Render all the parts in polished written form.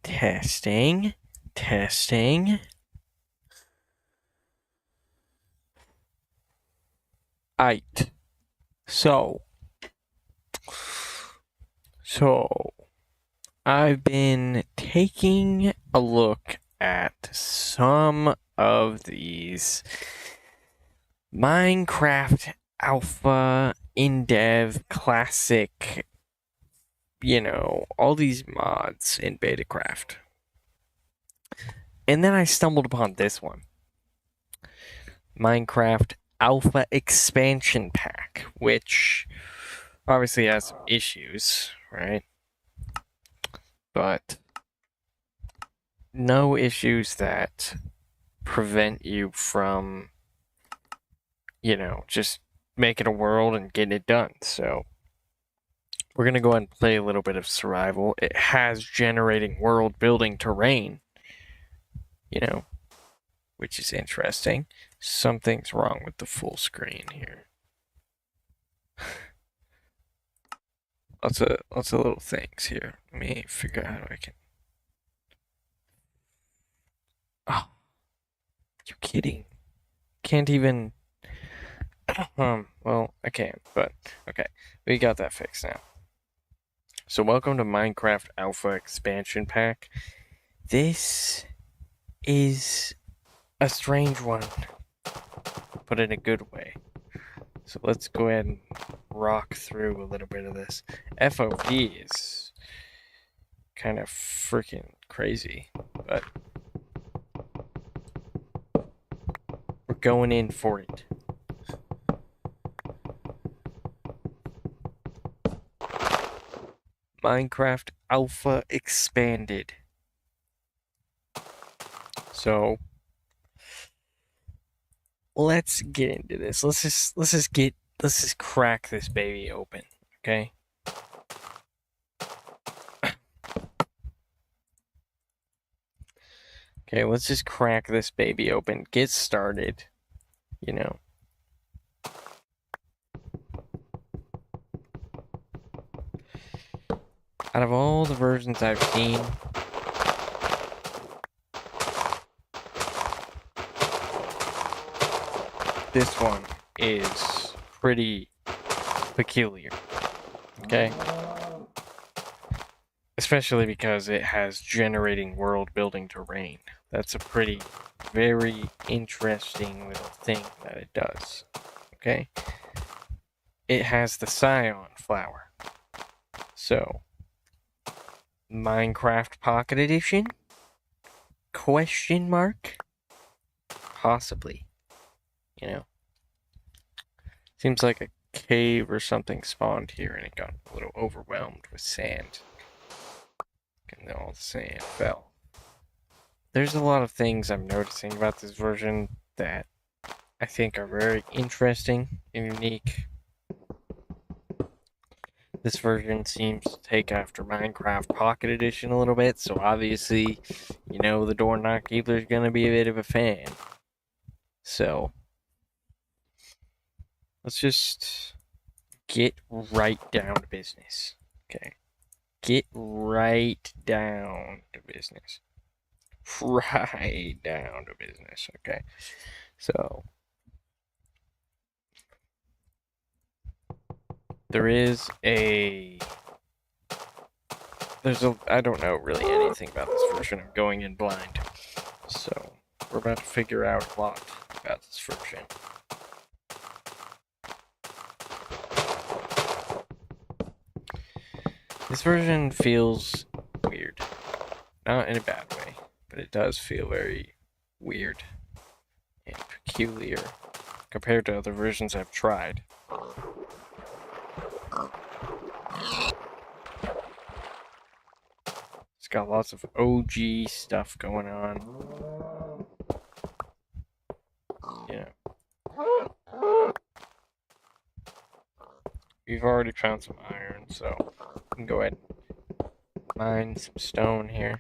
Testing. Testing. Aight. So I've been taking a look at some of these Minecraft Alpha, InDev, Classic, all these mods in Betacraft. And then I stumbled upon this one. Minecraft Alpha Expansion Pack, which obviously has some issues, right? But no issues that prevent you from, just making a world and getting it done. So we're going to go ahead and play a little bit of survival. It has generating world building terrain, which is interesting. Something's wrong with the full screen here. Lots of little things here. Let me figure out how I can. Oh, you kidding? Can't even. Well, I can't, but okay. We got that fixed now. So welcome to Minecraft Alpha Expansion Pack. This is a strange one, but in a good way. So let's go ahead and rock through a little bit of this. FOP is kind of freaking crazy, but we're going in for it. Minecraft Alpha Expanded. So let's get into this. Let's just crack this baby open, okay? Okay, let's just crack this baby open. Get started, Out of all the versions I've seen, this one is pretty peculiar, okay? Especially because it has generating world building terrain. That's a very interesting little thing that it does, okay? It has the Scion flower. So, Minecraft Pocket Edition? Question mark? Possibly. Seems like a cave or something spawned here and it got a little overwhelmed with sand. And all the sand fell. There's a lot of things I'm noticing about this version that I think are very interesting and unique. This version seems to take after Minecraft Pocket Edition a little bit, so obviously, the Door Knock Keeper is going to be a bit of a fan. So, let's just get right down to business. Okay. Get right down to business. Right down to business. Okay. So, I don't know really anything about this version. I'm going in blind. So, we're about to figure out a lot about this version. This version feels weird. Not in a bad way, but it does feel very weird and peculiar compared to other versions I've tried. It's got lots of OG stuff going on. We've already found some iron, so we can go ahead and mine some stone here.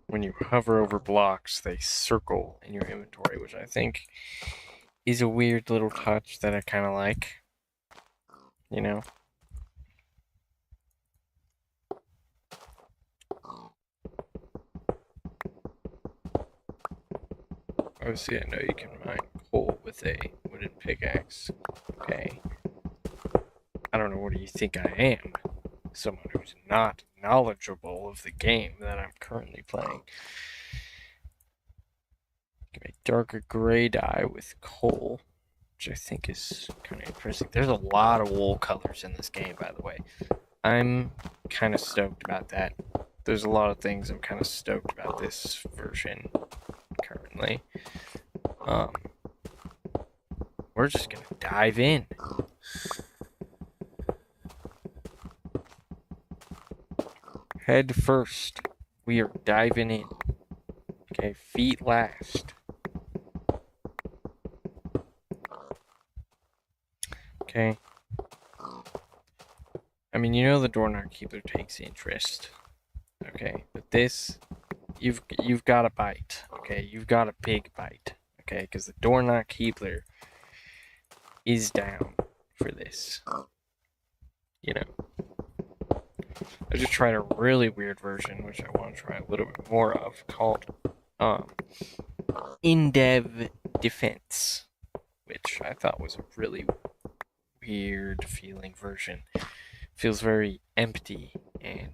When you hover over blocks, they circle in your inventory, which I think is a weird little touch that I kind of like. Obviously, I know you can mine coal with a wooden pickaxe. Okay. I don't know what do you think I am? Someone who's not knowledgeable of the game that I'm currently playing. Give me a darker gray dye with coal, which I think is kind of interesting. There's a lot of wool colors in this game, by the way. I'm kind of stoked about that. There's a lot of things I'm kind of stoked about this version currently. We're just gonna dive in. Head first. We are diving in. Okay, feet last. Okay. I mean, you know the door knock keeper takes interest. Okay, but this, you've got a bite. Okay, you've got a big bite. Okay, because the door knock keeper is down for this. You know. I just tried a really weird version, which I want to try a little bit more of, called in-dev defense, which I thought was a really weird feeling version. Feels very empty and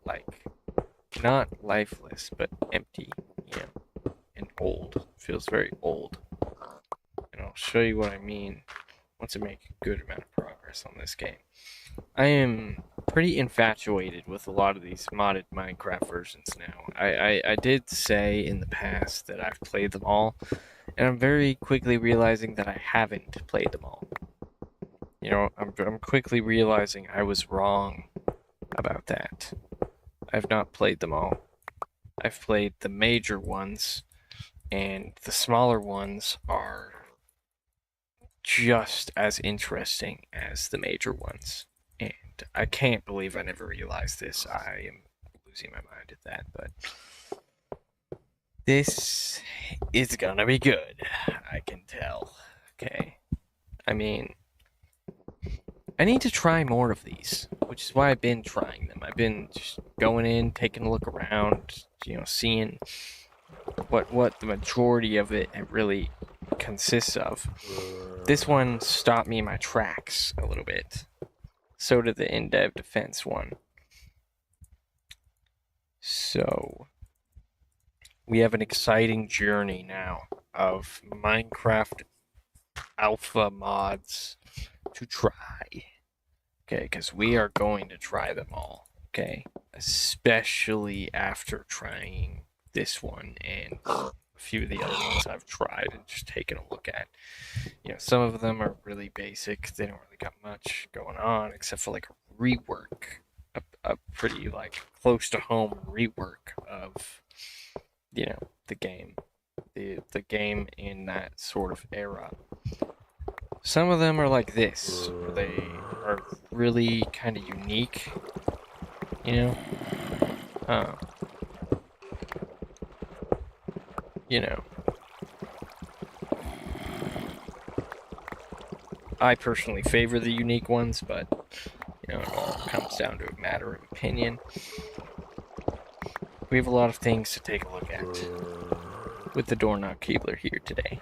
like not lifeless, but empty, you know, and old. Feels very old. And I'll show you what I mean once I make a good amount of progress on this game. I am pretty infatuated with a lot of these modded Minecraft versions now. I did say in the past that I've played them all, and I'm very quickly realizing that I haven't played them all. You know, I'm quickly realizing I was wrong about that. I've not played them all. I've played the major ones, and the smaller ones are just as interesting as the major ones. And I can't believe I never realized this. I am losing my mind at that, but this is gonna be good. I can tell. Okay. I mean, I need to try more of these, which is why I've been trying them. I've been just going in, taking a look around, you know, seeing what the majority of it really consists of. This one stopped me in my tracks a little bit. So did the in-dev defense one. So we have an exciting journey now of Minecraft alpha mods to try. Okay, because we are going to try them all. Okay, especially after trying this one and a few of the other ones I've tried and just taken a look at. You know, some of them are really basic. They don't really got much going on except for like a rework, a pretty like close to home rework of, you know, the game, the game in that sort of era. Some of them are like this, where they are really kind of unique, you know. You know, I personally favor the unique ones, but you know, it all comes down to a matter of opinion. We have a lot of things to take a look at with the door knock keeper here today.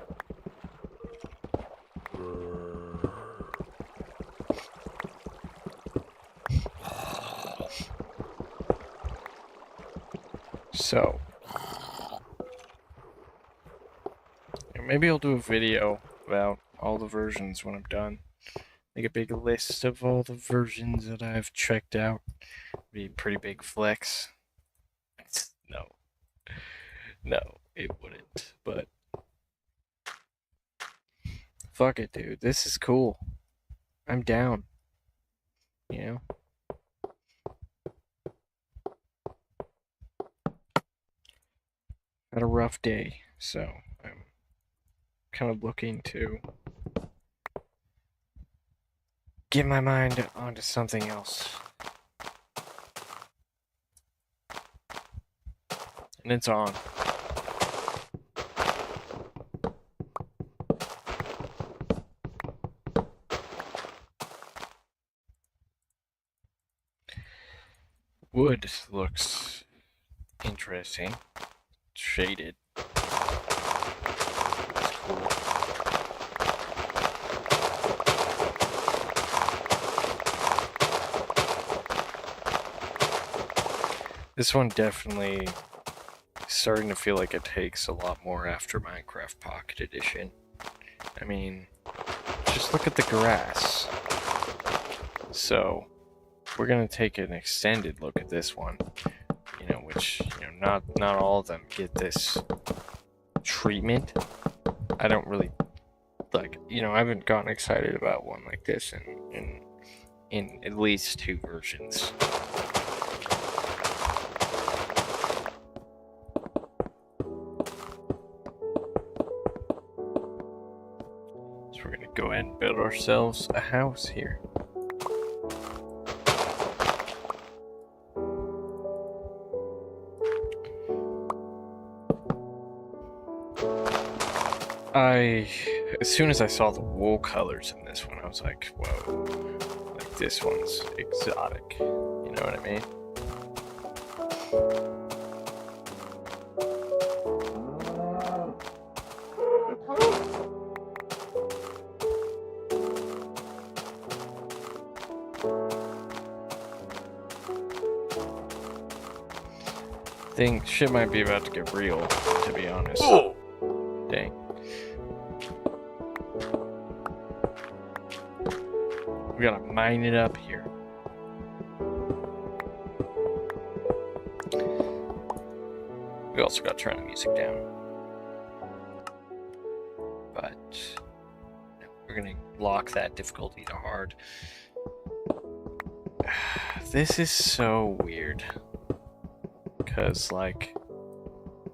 So, maybe I'll do a video about all the versions when I'm done. Make a big list of all the versions that I've checked out. Be a pretty big flex. No, it wouldn't. But fuck it, dude. This is cool. I'm down. You know? Had a rough day, so I'm kind of looking to get my mind onto something else. And it's on. Wood looks interesting. Shaded. cool. This one definitely starting to feel like it takes a lot more after Minecraft Pocket Edition. I mean, just look at the grass. So, we're gonna take an extended look at this one. You know, which, you know, not all of them get this treatment. I don't really like, you know, I haven't gotten excited about one like this in at least 2 versions. So we're gonna go ahead and build ourselves a house here. As soon as I saw the wool colors in this one, I was like, whoa, like this one's exotic. You know what I mean? Think shit might be about to get real, to be honest. Dang. We gotta mine it up here. We also gotta turn the music down. But we're gonna lock that difficulty to hard. This is so weird. Because, like,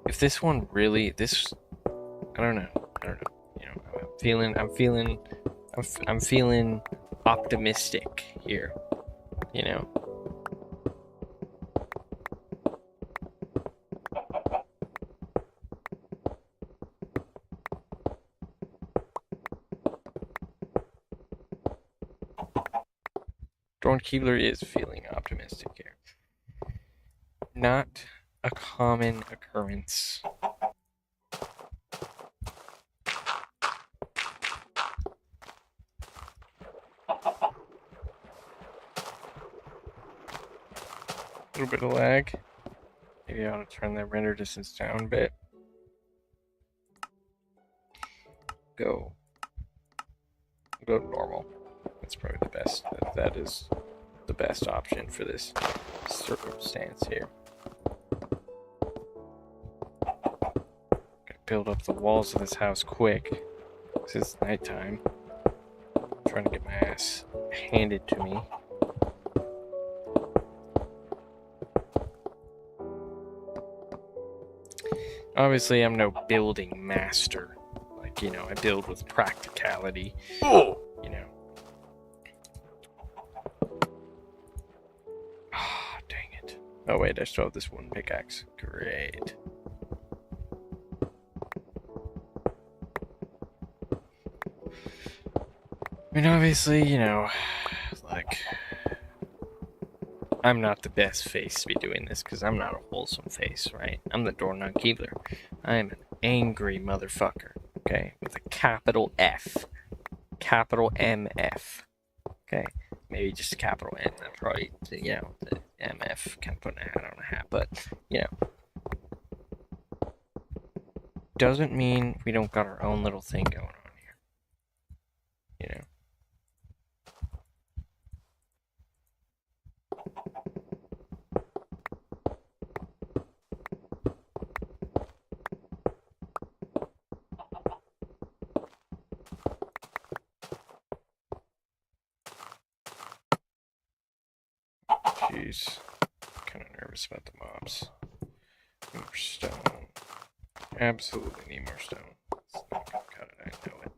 if this one really, I don't know. You know, I'm feeling optimistic here. You know. Dorn Keebler is feeling optimistic here. Not a common occurrence. A little bit of lag. Maybe I ought to turn that render distance down a bit. Go normal. That's probably the best. That is the best option for this circumstance here. Gotta build up the walls of this house quick, because it's nighttime. I'm trying to get my ass handed to me. Obviously, I'm no building master. Like, you know, I build with practicality. You know. Ah, dang it. Oh, wait, I still have this one pickaxe. Great. I mean, obviously, you know, like, I'm not the best face to be doing this, because I'm not a wholesome face, right? I'm the Dornan Keebler. I am an angry motherfucker, okay? With a capital F. Capital MF. Okay? Maybe just a capital N. That's probably, you know, the MF kind of putting a hat on a hat, but, you know. Doesn't mean we don't got our own little thing going on here. You know? Jeez. Kind of nervous about the mobs. Need more stone. Absolutely need more stone. It's not gonna cut it, I know it.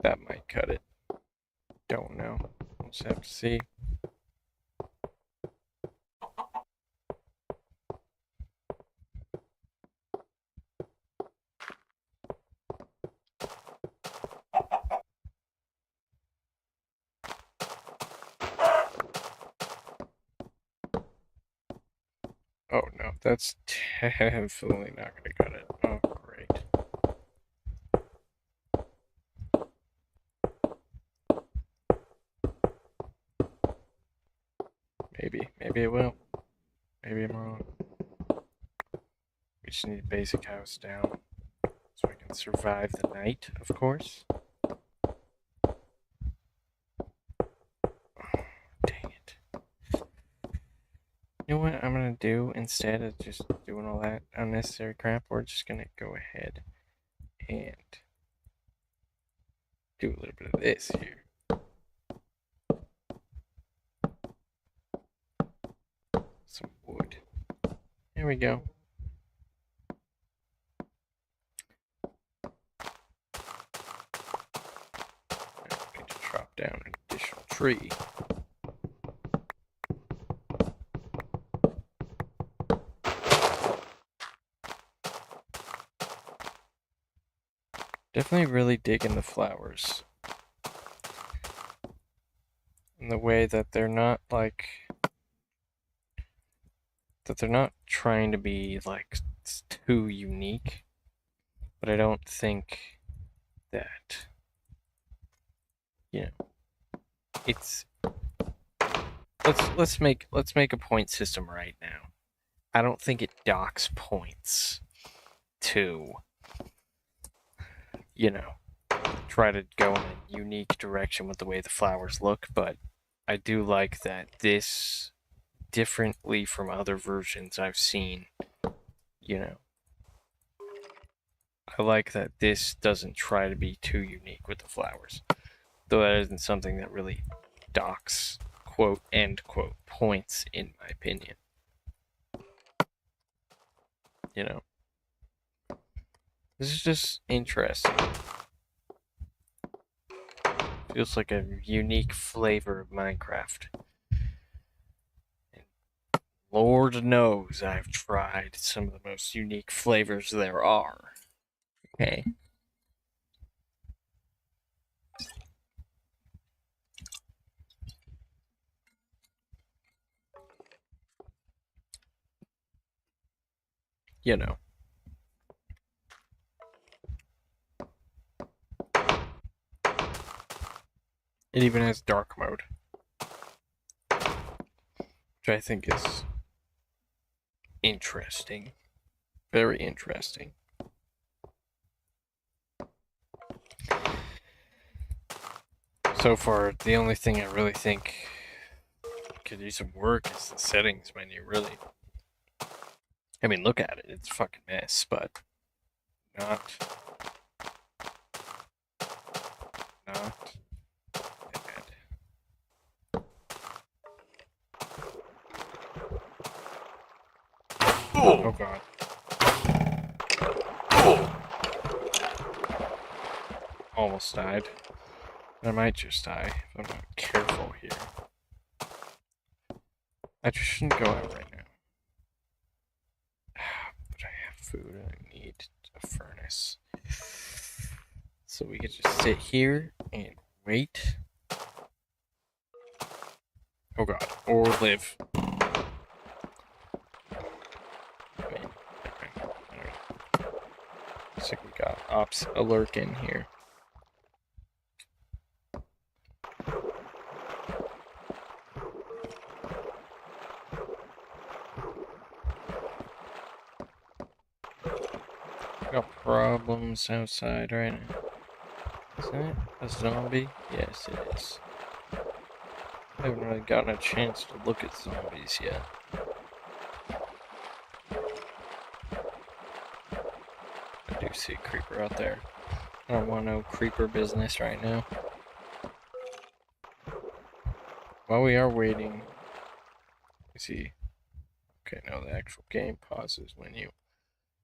That might cut it. Don't know. We'll just have to see. Oh no, that's definitely not gonna cut it. Oh, great. Maybe it will. Maybe I'm wrong. We just need a basic house down so we can survive the night, of course. Dang it. You know what I'm gonna do instead of just doing all that unnecessary crap? We're just gonna go ahead and do a little bit of this here. Some wood. There we go. Now we need to chop down an additional tree. Definitely really digging the flowers. In the way that they're not like that they're not trying to be like too unique, but I don't think that it's let's make a point system right now. I don't think it docks points to try to go in a unique direction with the way the flowers look, but I do like that this, differently from other versions I've seen, I like that this doesn't try to be too unique with the flowers. Though that isn't something that really docks quote end quote points in my opinion. This is just interesting. Feels like a unique flavor of Minecraft. And Lord knows I've tried some of the most unique flavors there are. Okay. It even has dark mode, which I think is interesting. Very interesting. So far, the only thing I really think could use some work is the settings menu, really. I mean, look at it. It's a fucking mess, but not bad. Oh god. Almost died. I might just die if I'm not careful here. I just shouldn't go out right now. But I have food and I need a furnace. So we could just sit here and wait. Oh god. Or live. Looks like we got ops alert in here. Got problems outside right now. Is that a zombie? Yes, it is. I haven't really gotten a chance to look at zombies yet. I do see a creeper out there. I don't want no creeper business right now. While we are waiting, you see. Okay, no, the actual game pauses when you.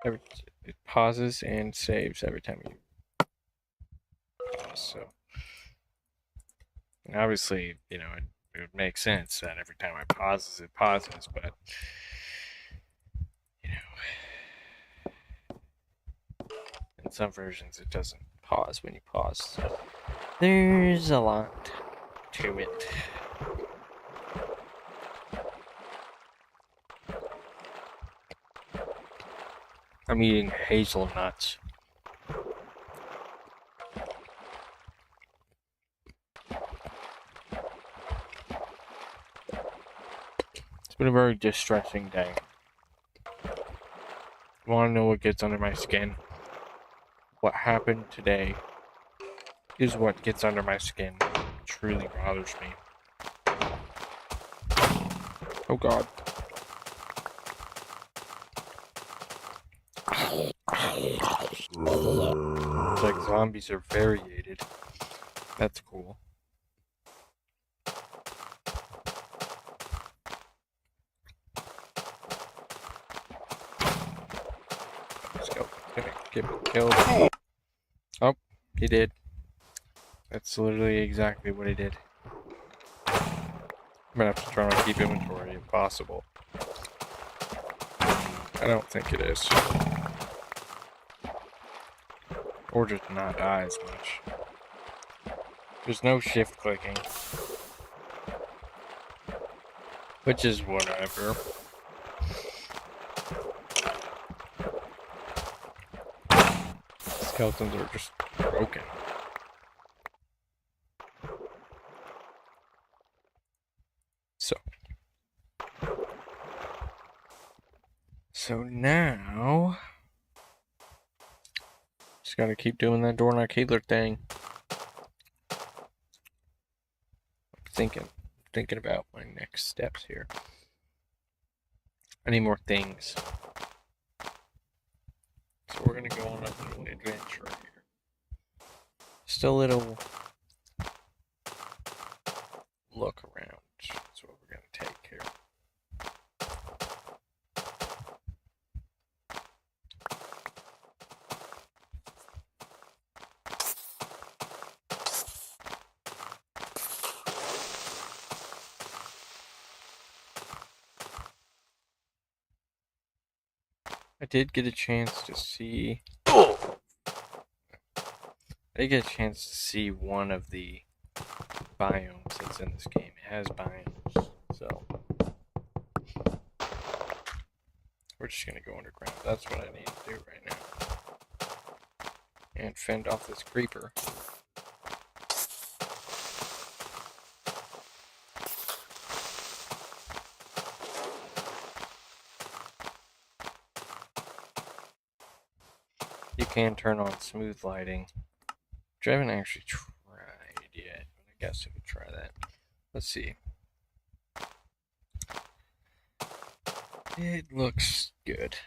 It pauses and saves every time you pause. So, and obviously, it would make sense that every time I pauses, it pauses. But in some versions, it doesn't pause when you pause. So there's a lot to it. I'm eating hazelnuts. It's been a very distressing day. You want to know what gets under my skin? What happened today is what gets under my skin. It truly bothers me. Oh God. It's like zombies are variated. That's cool. Let's go. Gonna get me killed. Oh, he did. That's literally exactly what he did. I'm gonna have to try to keep inventory if possible. I don't think it is. Or just not die as much. There's no shift clicking. Which is whatever. Skeletons are just broken. So now just gotta keep doing that door knock healer thing. Thinking about my next steps here. I need more things. So we're gonna go on a little adventure here. Just a little look around. That's what we're gonna take here. I did get a chance to see one of the biomes that's in this game. It has biomes, so we're just gonna go underground. That's what I need to do right now. And fend off this creeper. You can turn on smooth lighting, which I haven't actually tried yet. I guess I could try that. Let's see. It looks good.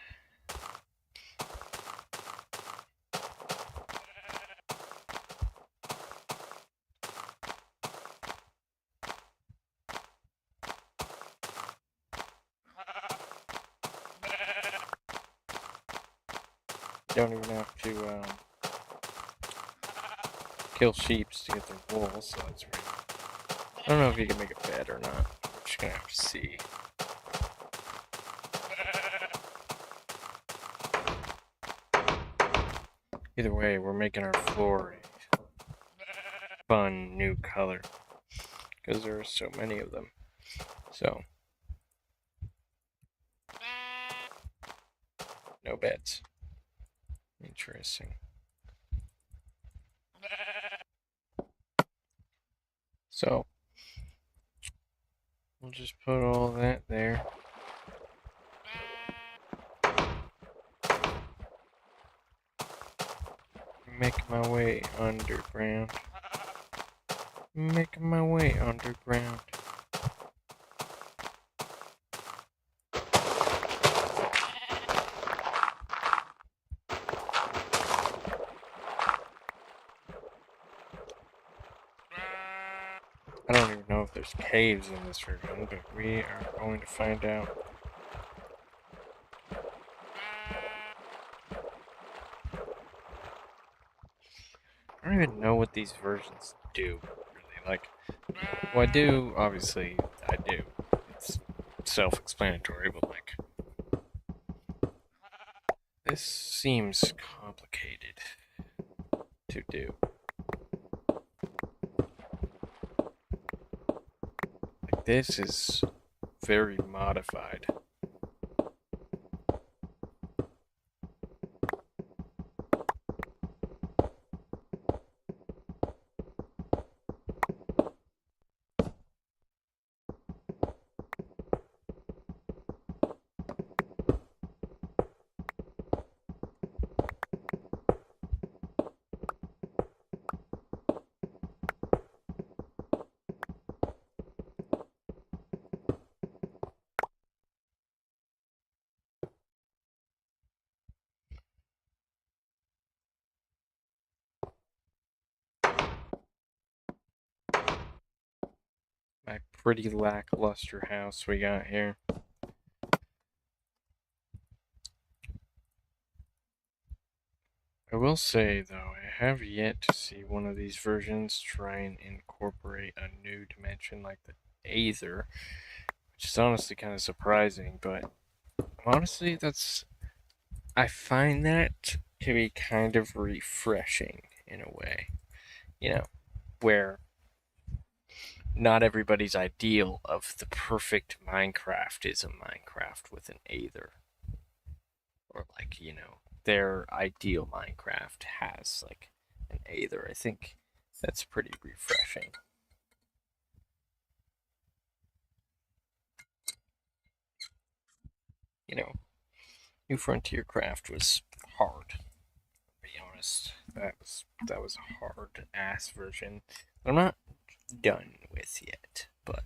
You don't even have to kill sheep to get their wool, so that's weird. I don't know if you can make it bad or not. We're just gonna have to see. Either way, we're making our floor a fun new color because there are so many of them. So, no beds. Interesting. So, we'll just put all that there. Make my way underground. Making my way underground. I don't even know if there's caves in this version, but we are going to find out. I don't even know what these versions do, really. Like, well, I do, obviously, I do. It's self-explanatory, but like, this seems complicated to do. Like, this is very modified. my pretty lackluster house we got here. I will say, though, I have yet to see one of these versions try and incorporate a new dimension like the Aether, which is honestly kind of surprising, but honestly, I find that to be kind of refreshing in a way, you know, where not everybody's ideal of the perfect Minecraft is a Minecraft with an Aether. Or, like, their ideal Minecraft has, like, an Aether. I think that's pretty refreshing. New Frontier Craft was hard. To be honest, that was a hard ass version that I'm not done with yet. But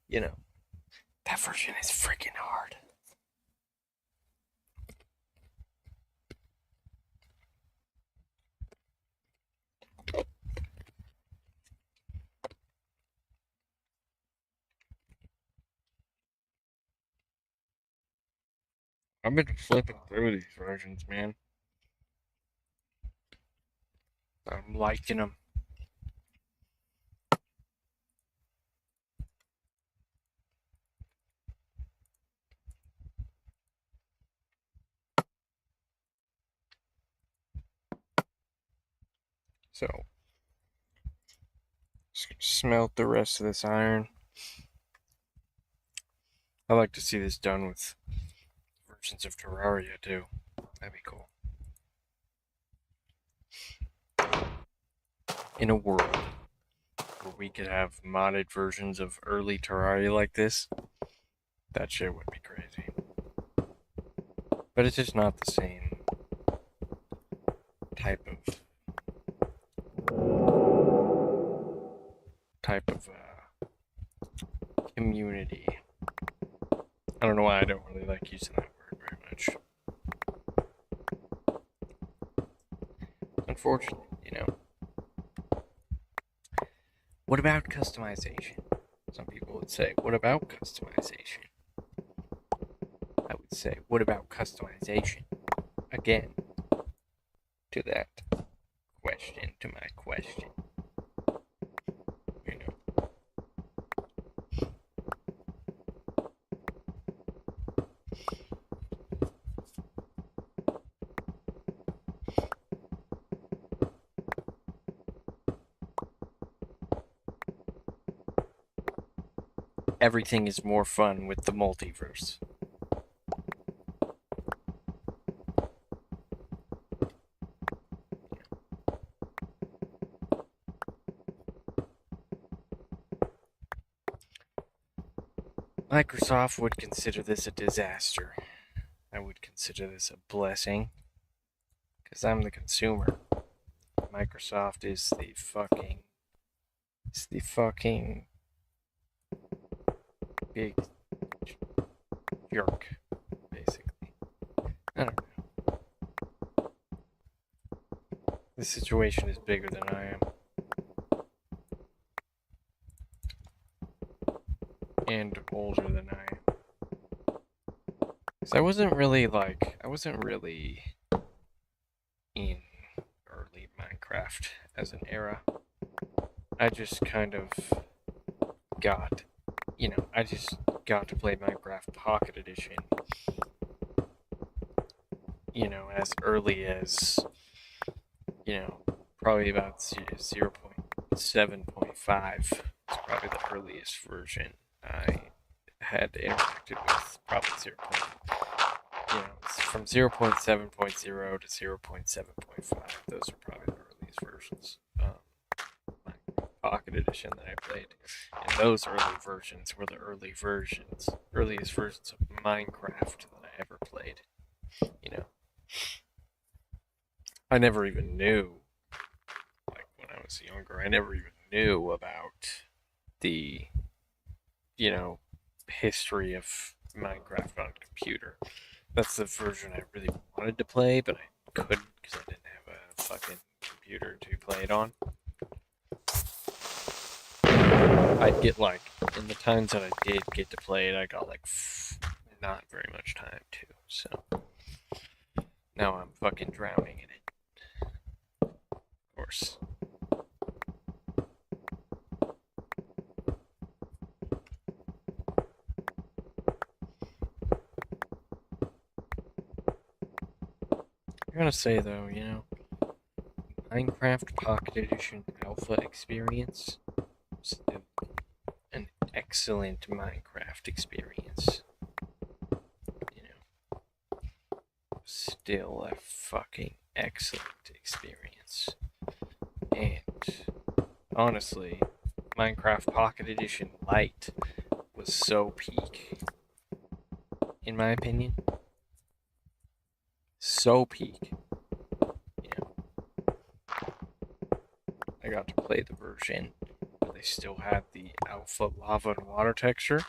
that version is freaking hard. I've been flipping through these versions, man. I'm liking them. So, smelt the rest of this iron. I like to see this done with versions of Terraria too. That'd be cool. In a world where we could have modded versions of early Terraria like this, that shit would be crazy. But it's just not the same type of community. I don't know why I don't really like using that word very much. Unfortunately, What about customization? Some people would say, what about customization? I would say, what about customization? Again, to that question, to my question. Everything is more fun with the multiverse. Microsoft would consider this a disaster. I would consider this a blessing. Because I'm the consumer. Microsoft is the fucking big jerk, basically. I don't know. The situation is bigger than I am. And older than I am. Because I wasn't really in early Minecraft as an era. I just kind of got to play Minecraft Pocket Edition, as early as, probably about 0.7.5. It's probably the earliest version I had interacted with. Probably from 0.7.0 to 0.7.5. Those are probably the earliest versions. Pocket Edition that I played, and those early versions were the earliest versions of Minecraft that I ever played. I never even knew, like when I was younger, I never even knew about the, history of Minecraft on computer. That's the version I really wanted to play, but I couldn't because I didn't have a fucking computer to play it on. I'd get like, in the times that I did get to play it, I got like not very much time to. So now I'm fucking drowning in it. Of course. I gotta say though, you know, Minecraft Pocket Edition Alpha experience was an excellent Minecraft experience. You know, still a fucking excellent experience. And honestly, Minecraft Pocket Edition Lite was so peak, in my opinion. So peak. You know, I got to play the version where they still had the alpha lava and water texture,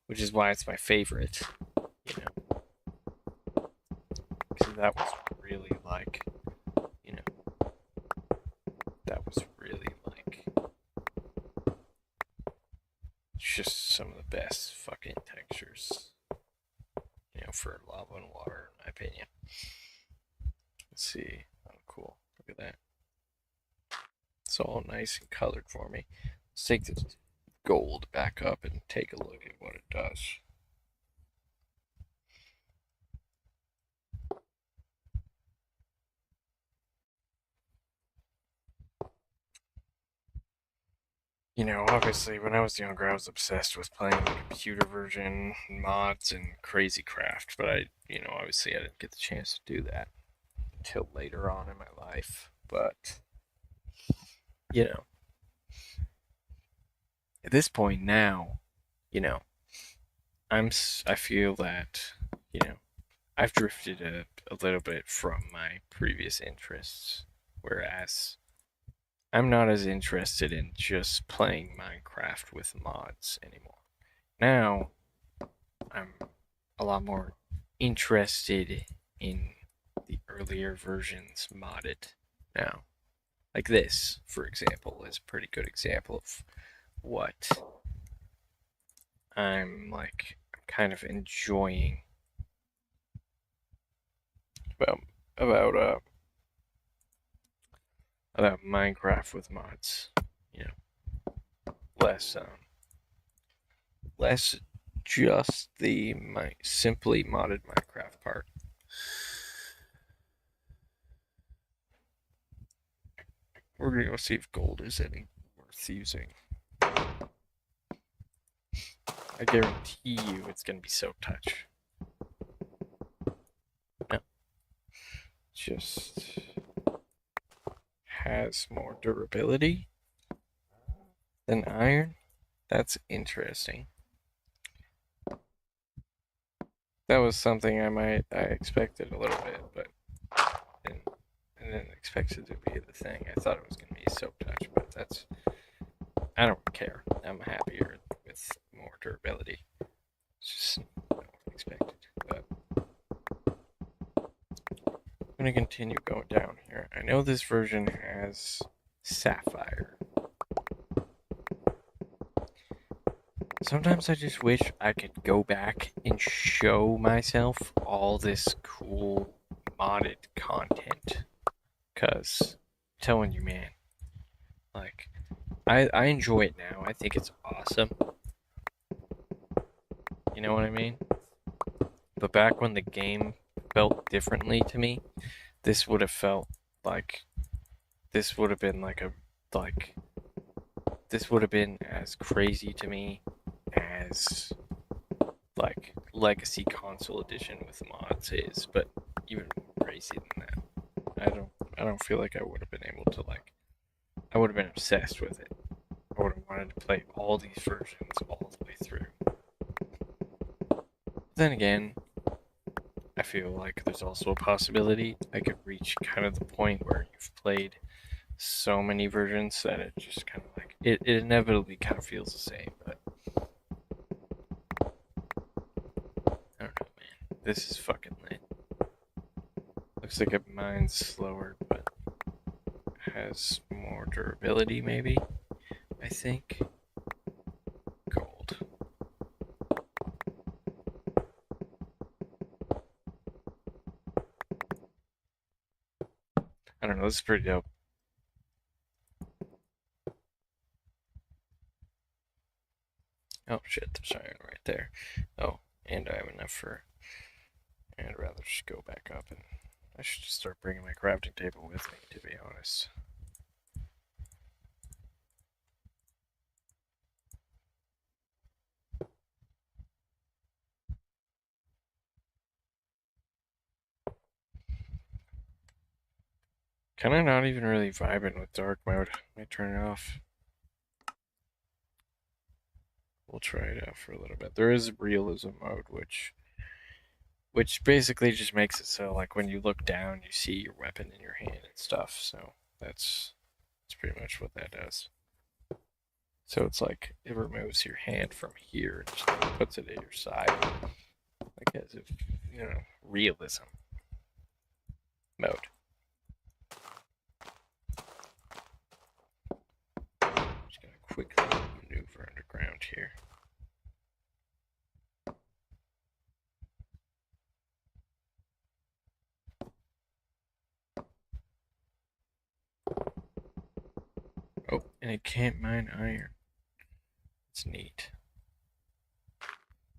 which is why it's my favorite. You know, because that was really like, you know, that was really like, just some of the best fucking textures, you know, for lava and water, in my opinion. Let's see. Oh, cool. Look at that. It's all nice and colored for me. Let's take this gold back up and take a look at what it does. You know, obviously, when I was younger, I was obsessed with playing the computer version, mods, and Crazy Craft, but obviously, I didn't get the chance to do that until later on in my life. But, you know, at this point now, you know, I feel that, you know, I've drifted a little bit from my previous interests, whereas I'm not as interested in just playing Minecraft with mods anymore. Now, I'm a lot more interested in the earlier versions modded now. Like this, for example, is a pretty good example of what I'm like kind of enjoying about about uh about Minecraft with mods. You know, less just the simply modded Minecraft part. We're gonna go see if gold is any worth using. I guarantee you it's gonna be Soak Touch. No. Just has more durability than iron. That's interesting. That was something I expected a little bit, but I didn't expect it to be the thing. I thought it was going to be Soak Touch, but I don't care. I'm happier with more durability. It's just not expected. But I'm going to continue going down here. I know this version has Sapphire. Sometimes I just wish I could go back and show myself all this cool modded content. Because, I'm telling you, man, like, I enjoy it now. I think it's awesome. You know what I mean? But back when the game felt differently to me, this would have felt like, this would have been this would have been as crazy to me as like Legacy Console Edition with mods is, but even more crazy than that. I don't feel like I would have been able to I would have been obsessed with it. I would have wanted to play all these versions all the way through. Then again, I feel like there's also a possibility I could reach kind of the point where you've played so many versions that it just kind of like it inevitably kind of feels the same, but I don't know, man. This is fucking lit. Looks like it mines slower, but has more durability, maybe. I think. this is pretty dope. Oh shit, there's iron right there. Oh, and I have enough for... And I'd rather just go back up, and I should just start bringing my crafting table with me, to be honest. Kinda not even really vibing with dark mode. Might turn it off. We'll try it out for a little bit. There is realism mode, which basically just makes it so like when you look down, you see your weapon in your hand and stuff. So that's pretty much what that does. So it's like it removes your hand from here and just like puts it at your side, like as if realism mode. Just gonna quickly maneuver underground here. Oh, and it can't mine iron. It's neat.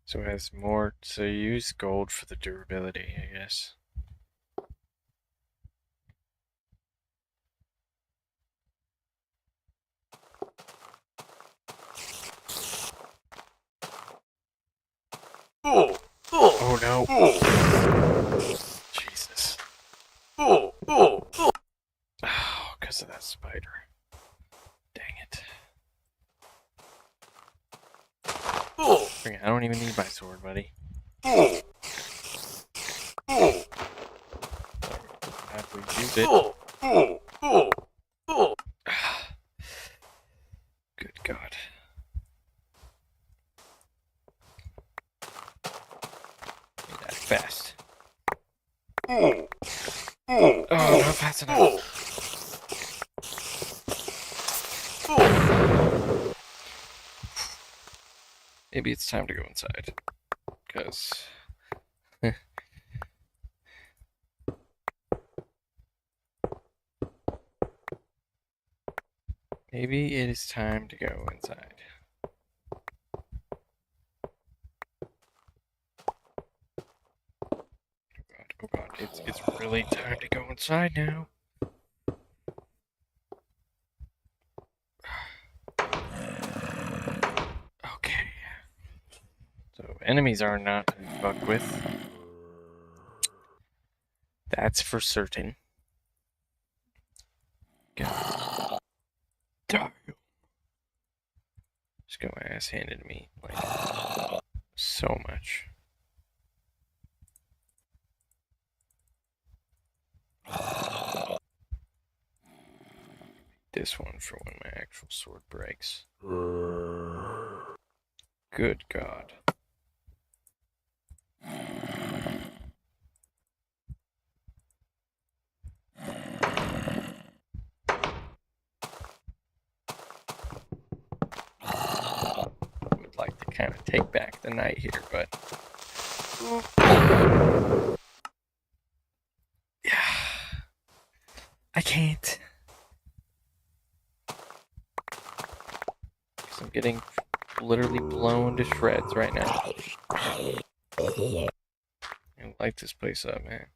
So it has more. So you use gold for the durability, I guess. Oh no. Jesus. Oh, because of that spider. Dang it. I don't even need my sword, buddy. Have we used it? Good God. Need that fast. Oh, not fast enough. Maybe it's time to go inside. Because... maybe it is time to go inside. Oh God, it's really time to go inside now. Okay. So enemies are not to fuck with. That's for certain. God. Damn. Just got my ass handed to me like so much. This one for when my actual sword breaks. Good God. Would like to kind of take back the night here, but yeah, I can't. Because I'm getting literally blown to shreds right now. I light this place up, man.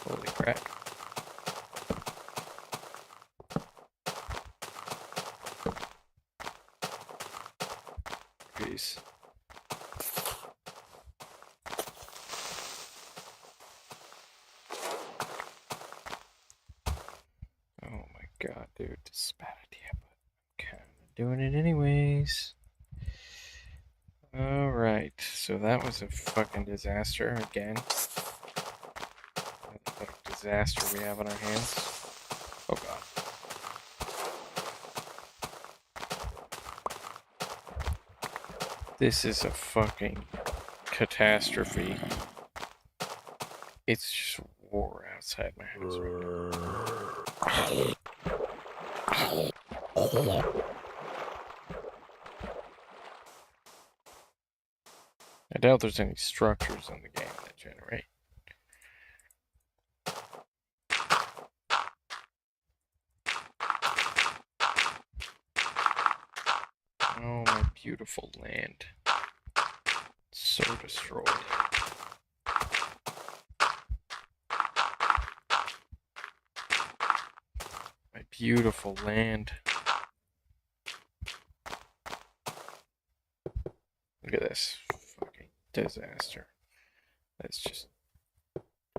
Holy crap. Peace. Oh my God, dude, this is a bad idea, but I'm kind of doing it anyways. Alright, so that was a fucking disaster again. What a disaster we have on our hands. Oh God. This is a fucking catastrophe. It's just war outside my house right now. I doubt there's any structures in the game that generate. beautiful land. So destroyed. My beautiful land. Look at this fucking disaster that's just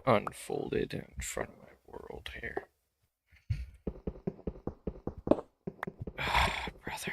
unfolded in front of my world here. Brother.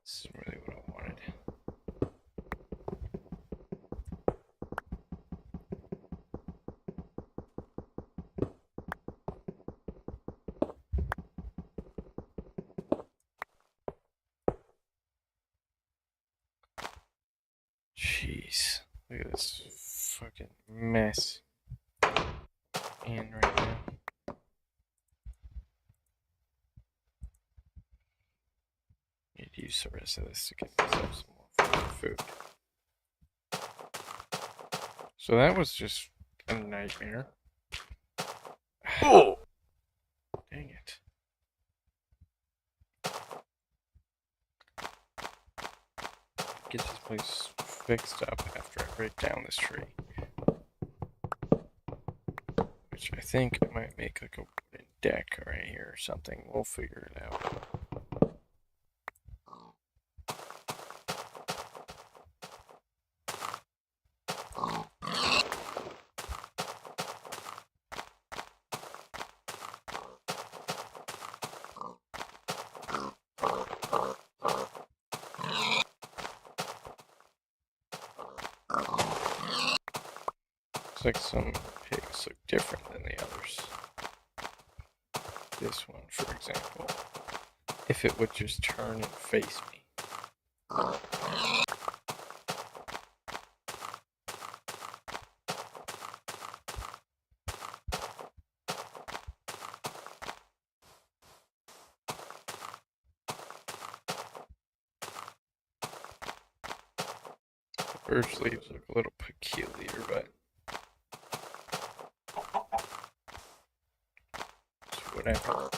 This is really what I wanted. Jeez. Look at this fucking mess. And right now. Need to use the rest of this to get myself some more food. So that was just a nightmare. Oh! Dang it. Get this place fixed up after I break down this tree. Which I think I might make like a wooden deck right here or something. We'll figure it out. Looks like some pigs look different than the others. This one, for example, if it would just turn and face me. The birch leaves look a little peculiar, but whatever.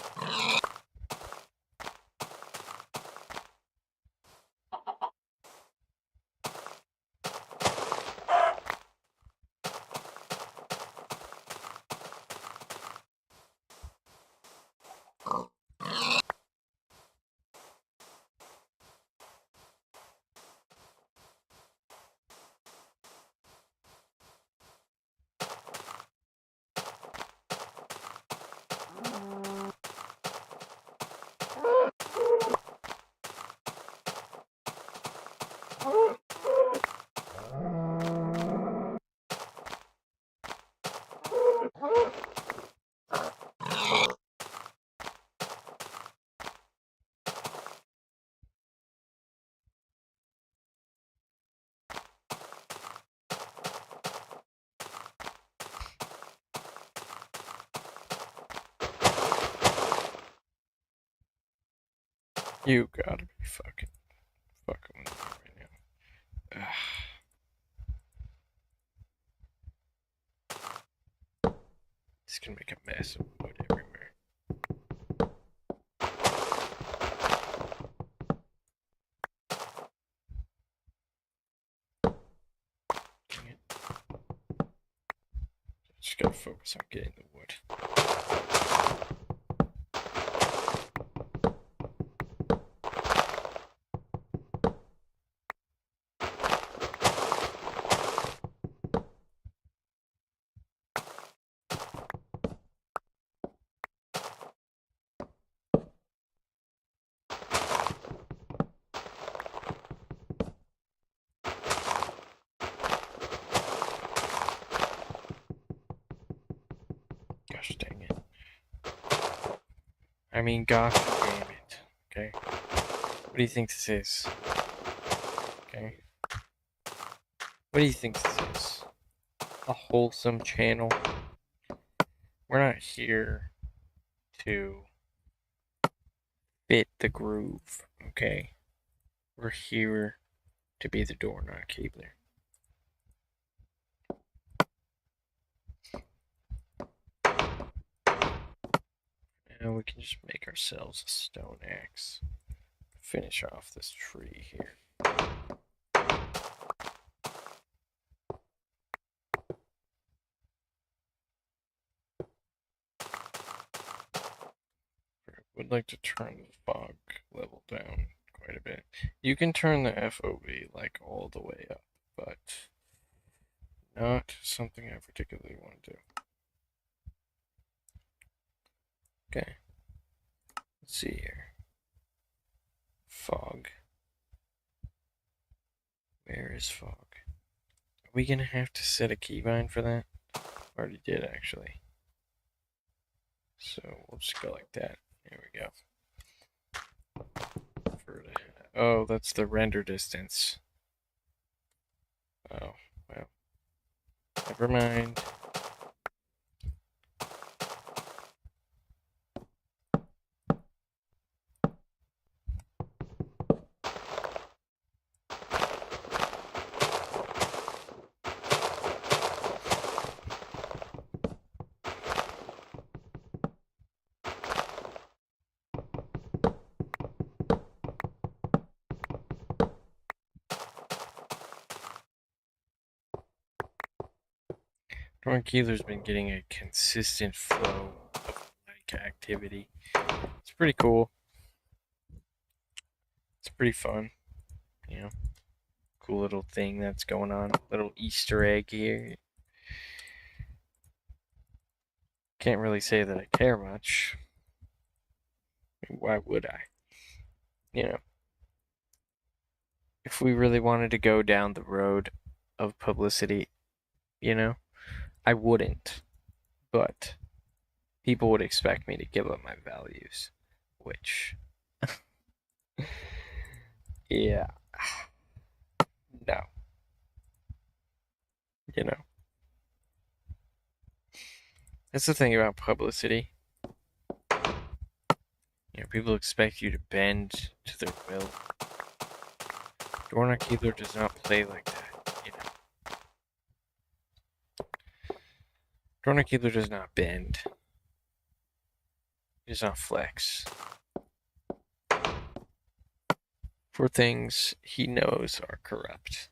You gotta be fucking with me right now. This can make a mess of wood everywhere. Dang it. Just gotta focus on getting the wood. I mean, gosh damn it. Okay. What do you think this is? Okay. What do you think this is? A wholesome channel? We're not here to fit the groove, okay? We're here to be the door knockkeeper. And we can just make ourselves a stone axe. Finish off this tree here. Would like to turn the fog level down quite a bit. You can turn the FOV like all the way up, but not something I particularly want to do. Okay. Let's see here. Fog. Where is fog? Are we gonna have to set a keybind for that? Already did actually. So we'll just go like that. There we go. Oh, that's the render distance. Oh, well. Never mind. Dorn Keeler's been getting a consistent flow of like activity. It's pretty cool. It's pretty fun. You know, cool little thing that's going on. Little Easter egg here. Can't really say that I care much. I mean, why would I? You know, if we really wanted to go down the road of publicity, you know, I wouldn't. But people would expect me to give up my values, which, yeah, no, you know. That's the thing about publicity. You know, people expect you to bend to their will. Door Knockkeeper does not play like that, you know. Door Knockkeeper does not bend. He does not flex. For things he knows are corrupt.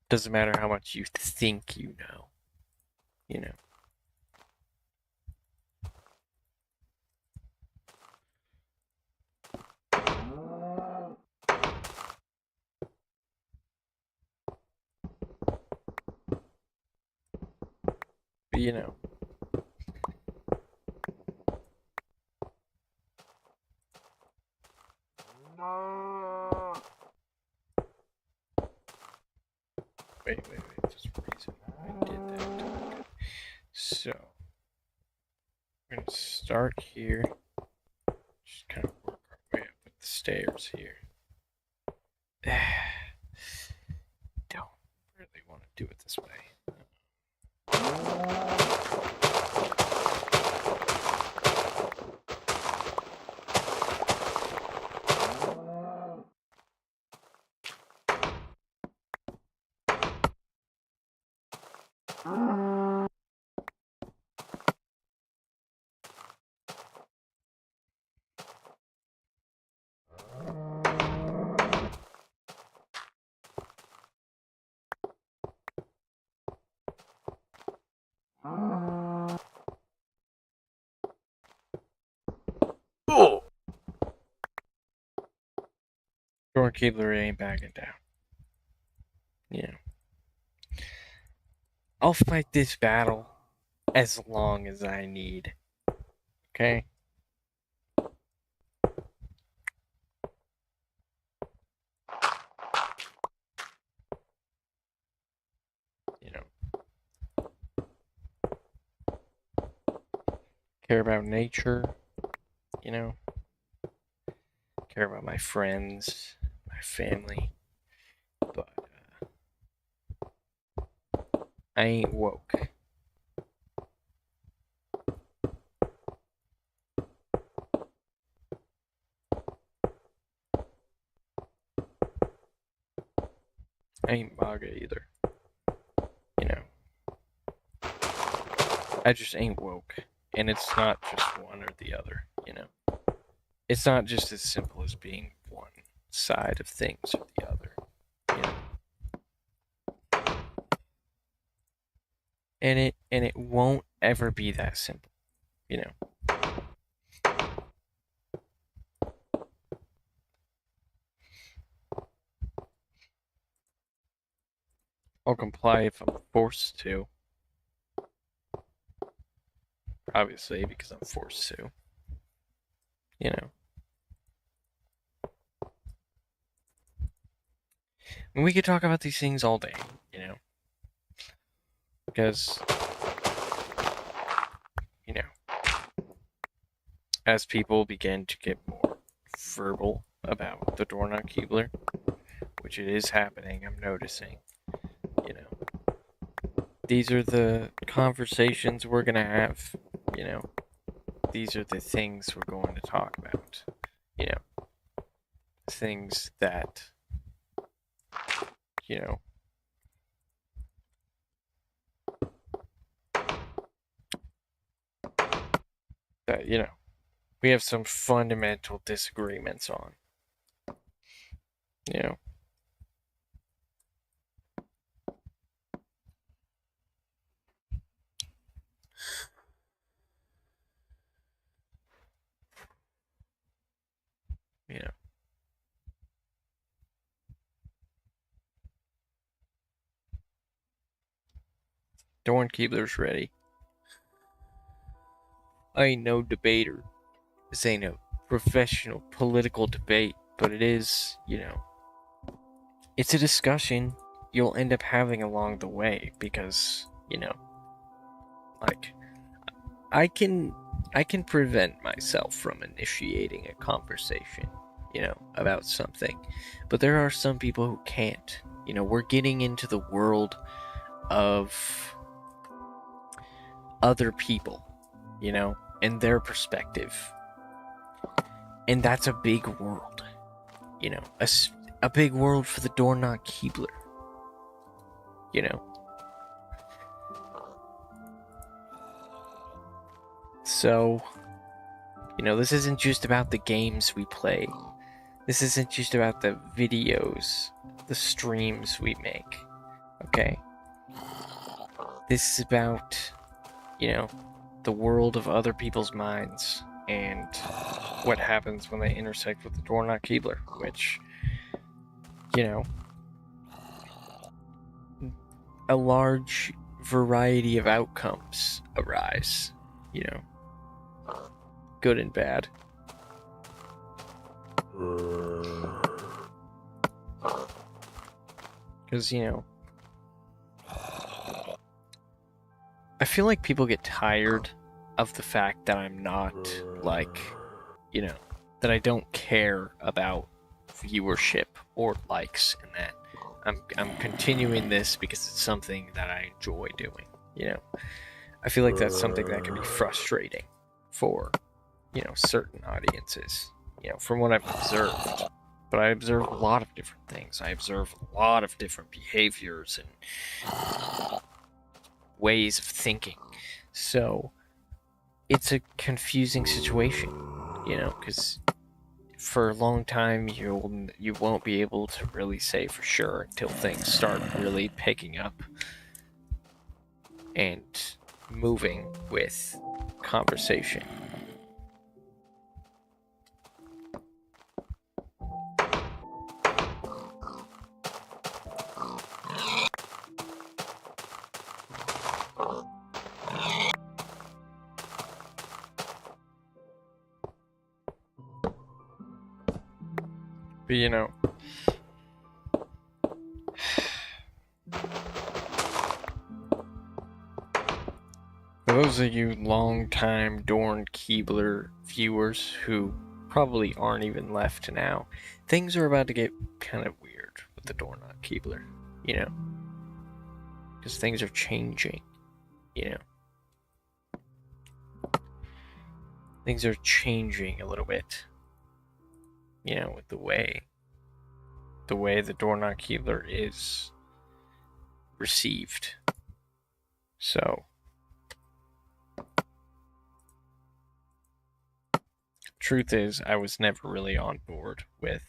Doesn't matter how much you think you know, you know. But you know. Wait, just a reason I did that. Okay. So, we're gonna start here. Just kind of work our way up with the stairs here. Don't really want to do it this way. Oh! Door Keebler ain't backing down. Yeah. I'll fight this battle as long as I need. Okay? care about nature, you know, care about my friends, my family, but I ain't woke. I ain't MAGA either. You know, I just ain't woke. And it's not just one or the other, you know. It's not just as simple as being one side of things or the other, you know. And it won't ever be that simple, you know. I'll comply if I'm forced to. Obviously, because I'm forced to. You know. And we could talk about these things all day, you know. Because, you know, as people begin to get more verbal about the Dornoch Keebler, which it is happening, I'm noticing, you know. These are the conversations we're going to have, you know. These are the things we're going to talk about, you know. Things that, you know, that, you know, we have some fundamental disagreements on, you know. You know. Dorn Keebler's ready. I ain't no debater. This ain't a professional political debate, but it is, you know, it's a discussion you'll end up having along the way because, you know, like I can prevent myself from initiating a conversation, you know, about something. But there are some people who can't. You know, we're getting into the world of other people, you know, and their perspective. And that's a big world, you know, a big world for the Dornoch Keebler, you know. So, you know, this isn't just about the games we play. This isn't just about the videos, the streams we make, okay? This is about, you know, the world of other people's minds and what happens when they intersect with the Dornoch Keebler, which, you know, a large variety of outcomes arise, you know, good and bad. Because, you know, I feel like people get tired of the fact that I'm not, like, you know, that I don't care about viewership or likes and that. I'm continuing this because it's something that I enjoy doing, you know. I feel like that's something that can be frustrating for, you know, certain audiences, you know, from what I've observed. But I observe a lot of different things. I observe a lot of different behaviors and ways of thinking. So it's a confusing situation, you know, because for a long time you won't be able to really say for sure until things start really picking up and moving with conversation. But you know, For those of you long-time Dorn Keebler viewers who probably aren't even left now, things are about to get kind of weird with the Dorn Keebler, you know? Because things are changing, you know? Things are changing a little bit, you know, with the way the Dornock Keebler is received. So, truth is, I was never really on board with,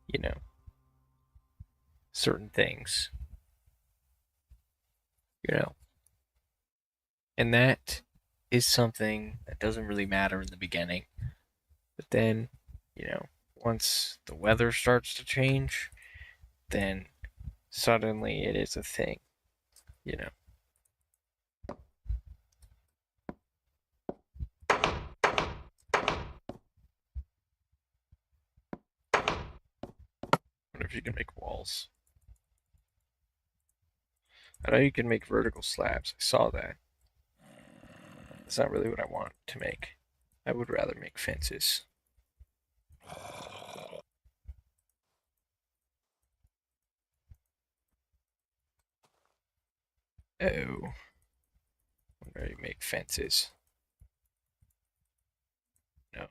you know, certain things, you know. And that is something that doesn't really matter in the beginning. But then, you know, once the weather starts to change, then suddenly it is a thing, you know. I wonder if you can make walls. I know you can make vertical slabs. I saw that. That's not really what I want to make. I would rather make fences. Oh. Where you make fences. No.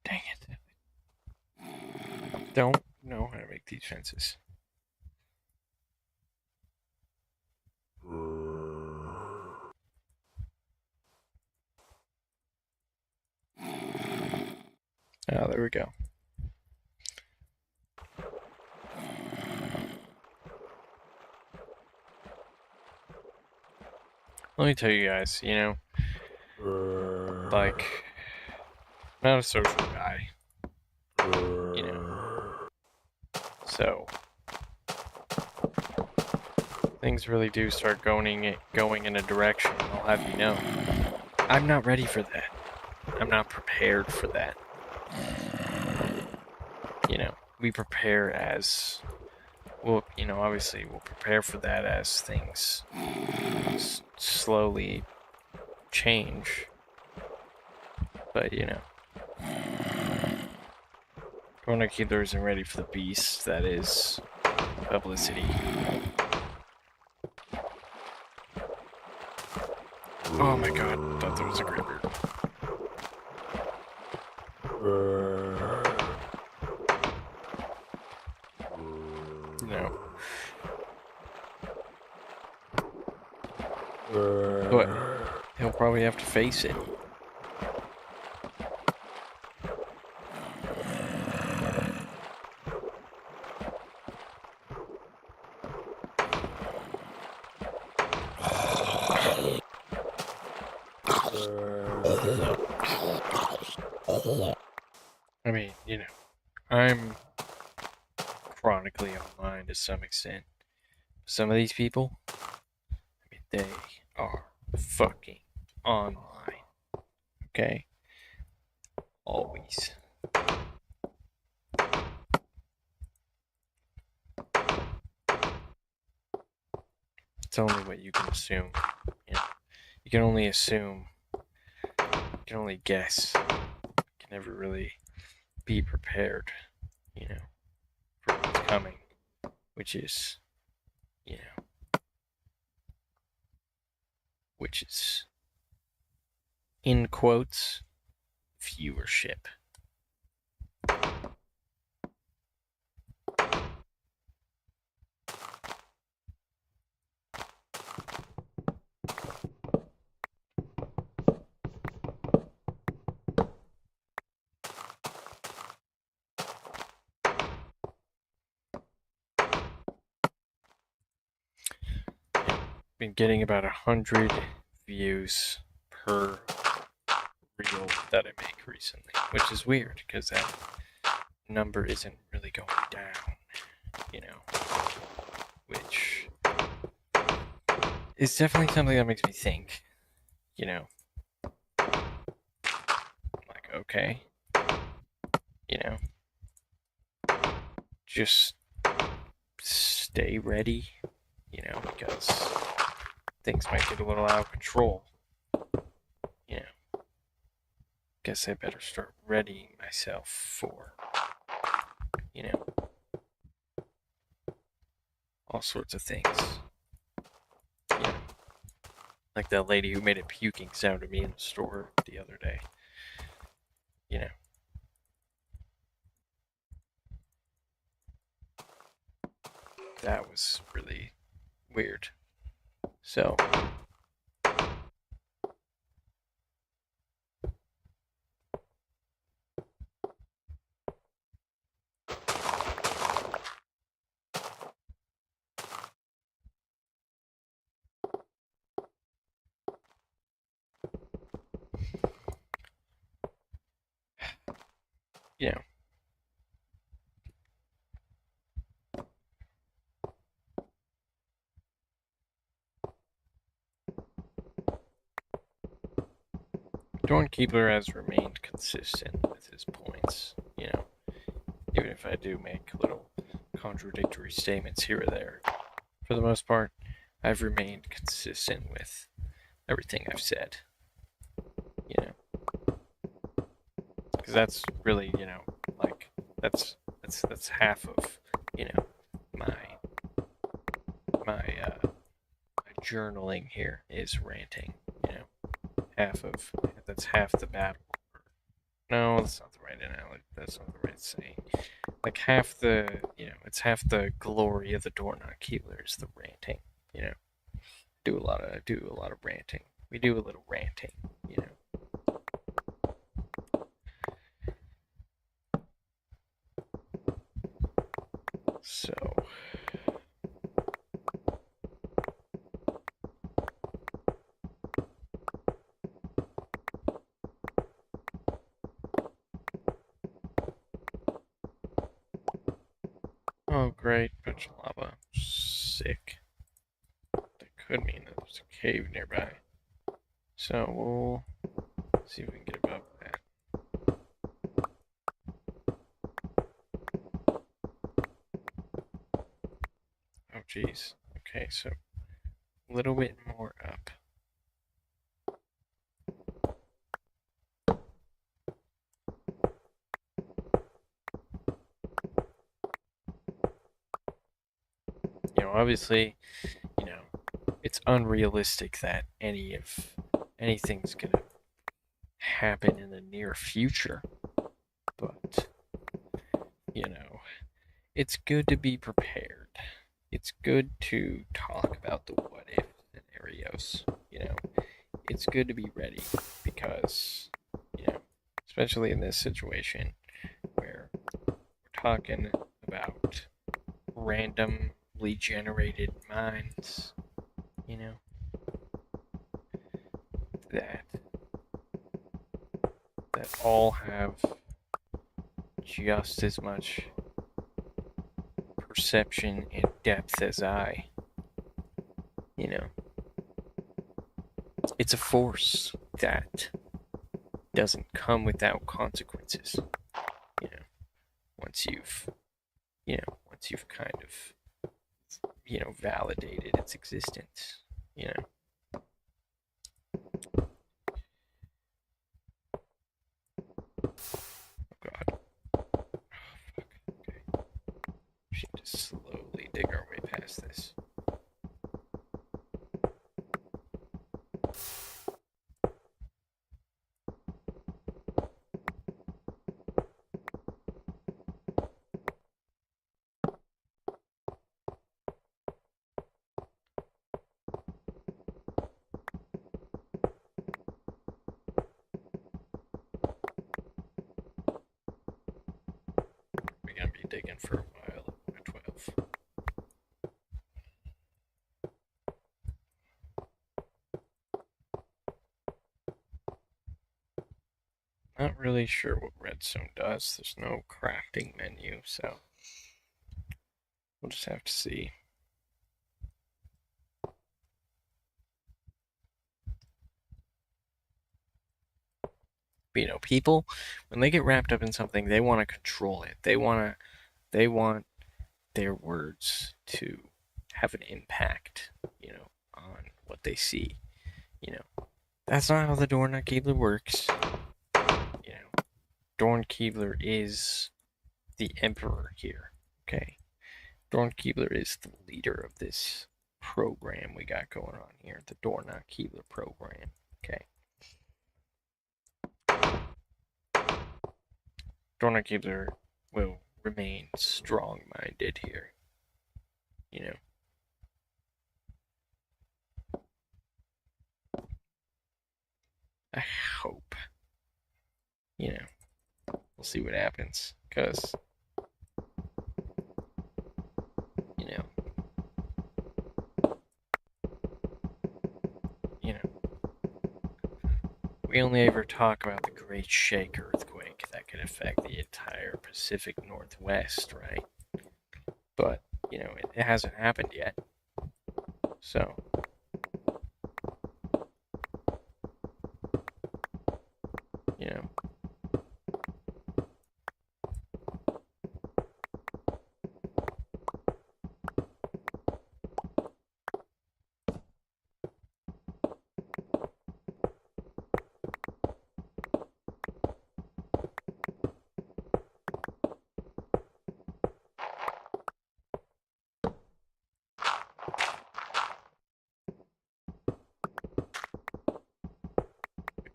Dang it. I don't know how to make these fences. Oh, there we go. Let me tell you guys, you know, like, I'm not a social guy, you know, so things really do start going in a direction, I'll have you know. I'm not ready for that. I'm not prepared for that. You know, we prepare as, well, you know, obviously we'll prepare for that as things slowly change. But, you know, Corner Keebler isn't ready for the beast that is publicity. Oh my god, I thought there was a Greybeard. No. But he'll probably have to face it. I mean, you know, I'm chronically online to some extent. Some of these people, I mean, they are fucking online. Okay? Always. It's only what you can assume. You know, you can only assume. You can only guess. You can never really be prepared, you know, for what's coming, which is, you know, which is, in quotes, viewership. Been getting about 100 views per reel that I make recently, which is weird because that number isn't really going down, you know, which is definitely something that makes me think, you know, okay? You know, just stay ready, because things might get a little out of control. Guess I better start readying myself for, all sorts of things. Like that lady who made a puking sound at me in the store the other day. That was really weird. So, you know, Jordan Keebler has remained consistent with his points, even if I do make little contradictory statements here or there. For the most part, I've remained consistent with everything I've said, because that's really, like that's half of, my my journaling here is ranting, that's half the battle. No, that's not the right analogy. That's not the right saying. Like half the, it's half the glory of the Dornoch Keebler is the ranting. Do a lot of ranting. We do a little ranting. So. Oh, great. Bunch of lava. Sick. That could mean that there's a cave nearby. So we'll see if we can get above that. Oh, geez. Okay, so a little bit more up. Obviously, it's unrealistic that anything's gonna happen in the near future. But, it's good to be prepared. It's good to talk about the what if scenarios. It's good to be ready because, especially in this situation where we're talking about randomly generated minds, that all have just as much perception and depth as I. It's a force that doesn't come without consequences. Once you've kind of validated its existence. Oh God. Okay. We should just slowly dig our way past this. We're gonna be digging for a while at 12. Not really sure what redstone does. There's no crafting menu, so we'll just have to see. People, when they get wrapped up in something, they want to control it. They want their words to have an impact, on what they see. That's not how the Dorna Keebler works. Dorn Keebler is the emperor here. Okay, Dorn Keebler is the leader of this program we got going on here, the Dorna Keebler program. Okay. Dorna Keebler will remain strong-minded here. I hope. We'll see what happens. Because, you know, we only ever talk about the Great Shake earthquake that could affect the entire Pacific Northwest, right? But, it hasn't happened yet. So,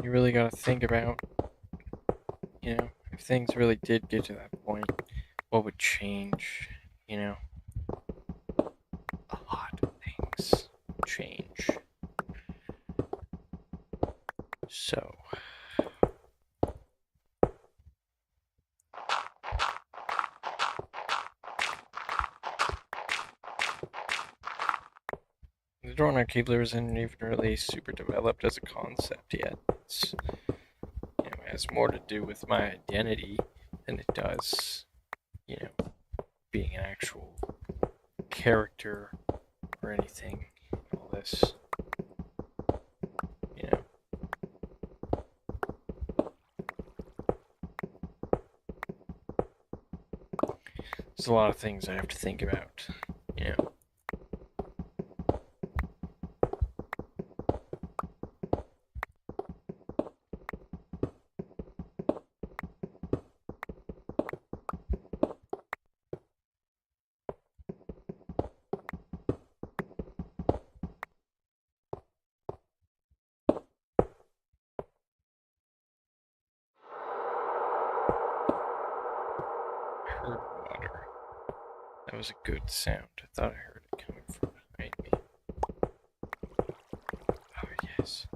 you really got to think about, if things really did get to that point, what would change, A lot of things change. So, the Dorna Keebler isn't even really super developed as a concept yet. It's, it has more to do with my identity than it does, being an actual character or anything. All this, There's a lot of things I have to think about, I heard water. That was a good sound. I thought I heard it coming from behind me. Oh, yes.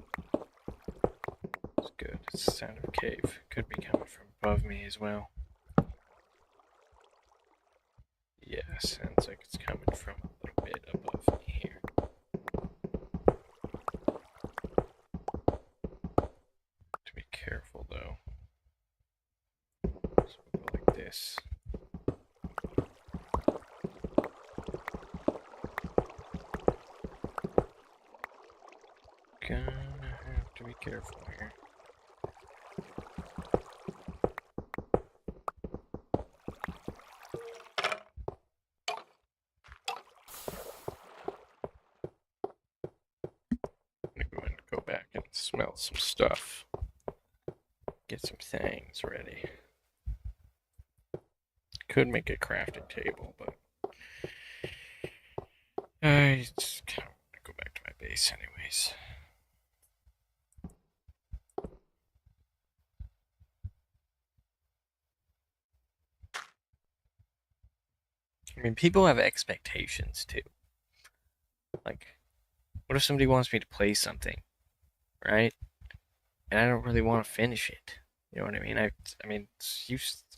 It's good. It's the sound of a cave. Could be coming from above me as well. Yeah, sounds like it's coming from a little bit above me here. To be careful though. So we'll go like this. Gonna have to be careful here. I'm going to go back and smell some stuff. Get some things ready. Could make a crafting table, but I just kind of want to go back to my base anyways. I mean, people have expectations too. Like, what if somebody wants me to play something, right? And I don't really want to finish it. You know what I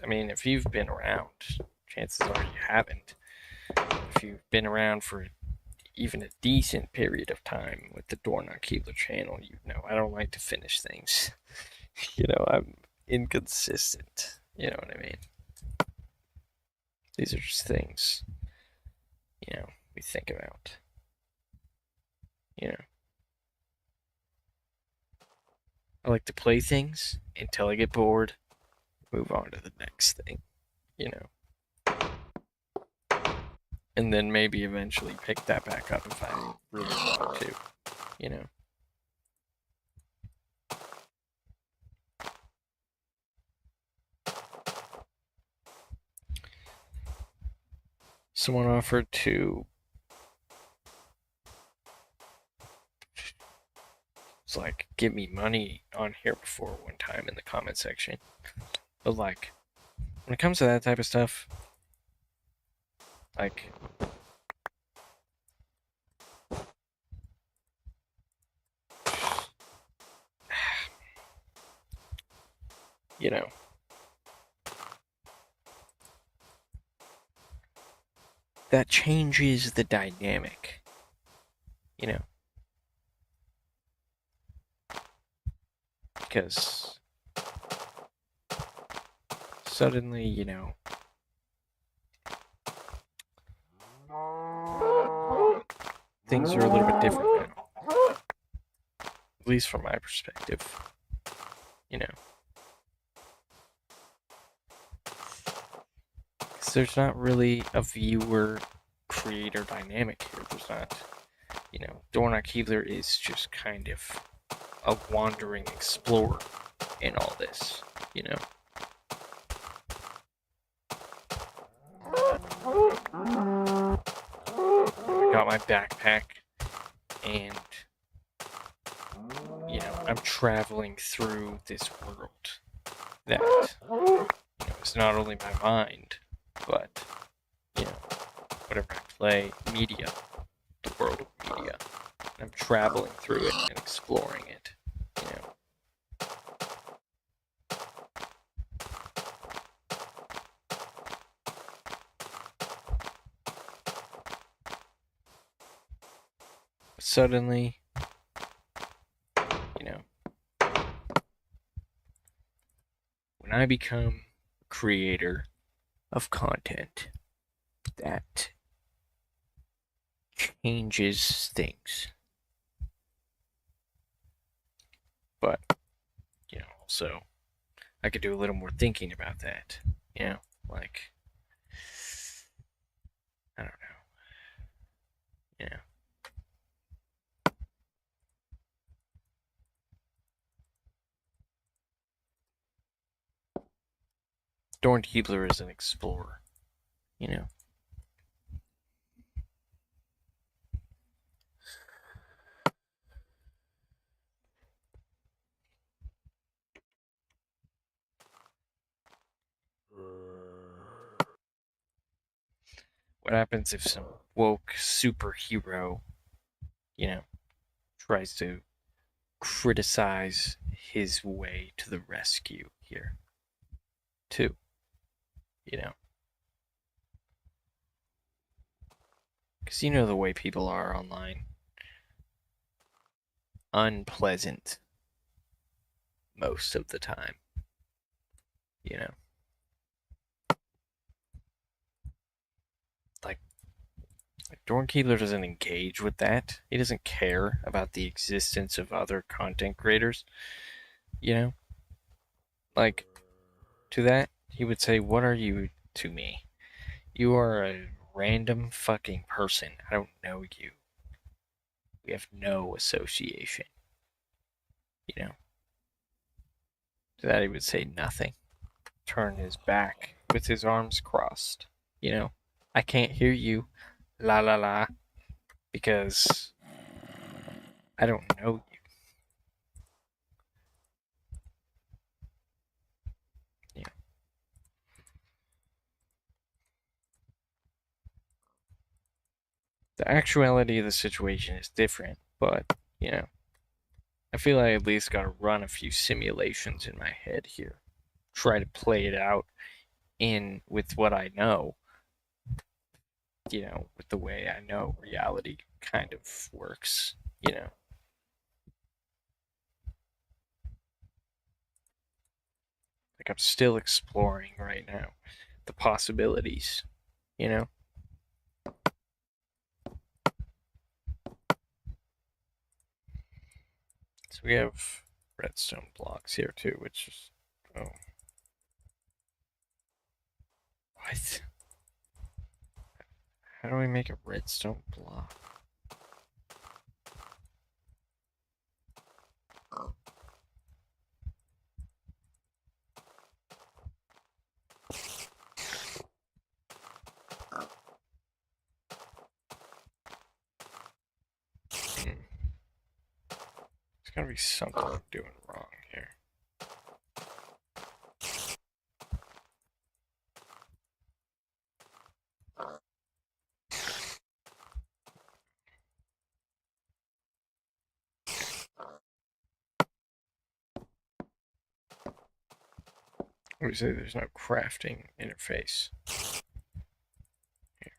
mean? If you've been around, chances are you haven't. If you've been around for even a decent period of time with the Dorna Keebler channel, I don't like to finish things. I'm inconsistent. You know what I mean? These are just things, we think about. I like to play things until I get bored, move on to the next thing, you know. And then maybe eventually pick that back up if I really want to, you know. Someone offered to give me money on here before one time in the comment section. But like when it comes to that type of stuff, like you know, that changes the dynamic, you know. Because suddenly, you know, things are a little bit different now. At least from my perspective, you know. Because there's not really a viewer creator dynamic here. There's not, you know, Dorna Keebler is just kind of a wandering explorer in all this, you know. I got my backpack and you know, I'm traveling through this world that you know, is not only my mind, but you know, whatever I play, media, the world of media. I'm traveling through it and exploring it, you know. But suddenly, you know, when I become a creator of content, that changes things. But, you know, also, I could do a little more thinking about that. You know, like, I don't know. You know. Dorn Keebler is an explorer, you know. What happens if some woke superhero, you know, tries to criticize his way to the rescue here, too, you know? Because you know the way people are online. Unpleasant most of the time, you know? Like, Dorn Keebler doesn't engage with that. He doesn't care about the existence of other content creators, you know? Like, to that, he would say, "What are you to me? You are a random fucking person. I don't know you. We have no association." You know? To that, he would say nothing. Turn his back with his arms crossed. You know? I can't hear you. La la la. Because I don't know you. Yeah. The actuality of the situation is different, but, you know, I feel I at least gotta run a few simulations in my head here. Try to play it out in with what I know, you know, with the way I know reality kind of works, you know. Like I'm still exploring right now the possibilities, you know. So we have redstone blocks here too, which is oh what? How do we make a redstone block? There's gotta be something I'm doing wrong here. We say there's no crafting interface. Here.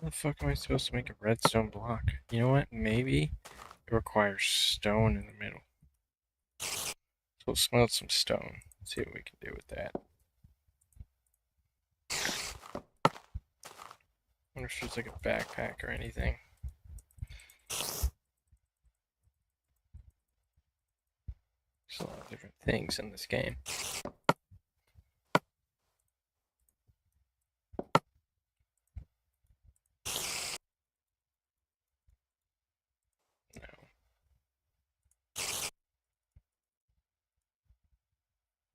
How the fuck am I supposed to make a redstone block? You know what? Maybe it requires stone in the middle. So we'll smelt some stone. See what we can do with that. Wonder if there's like a backpack or anything. There's a lot of different things in this game. No.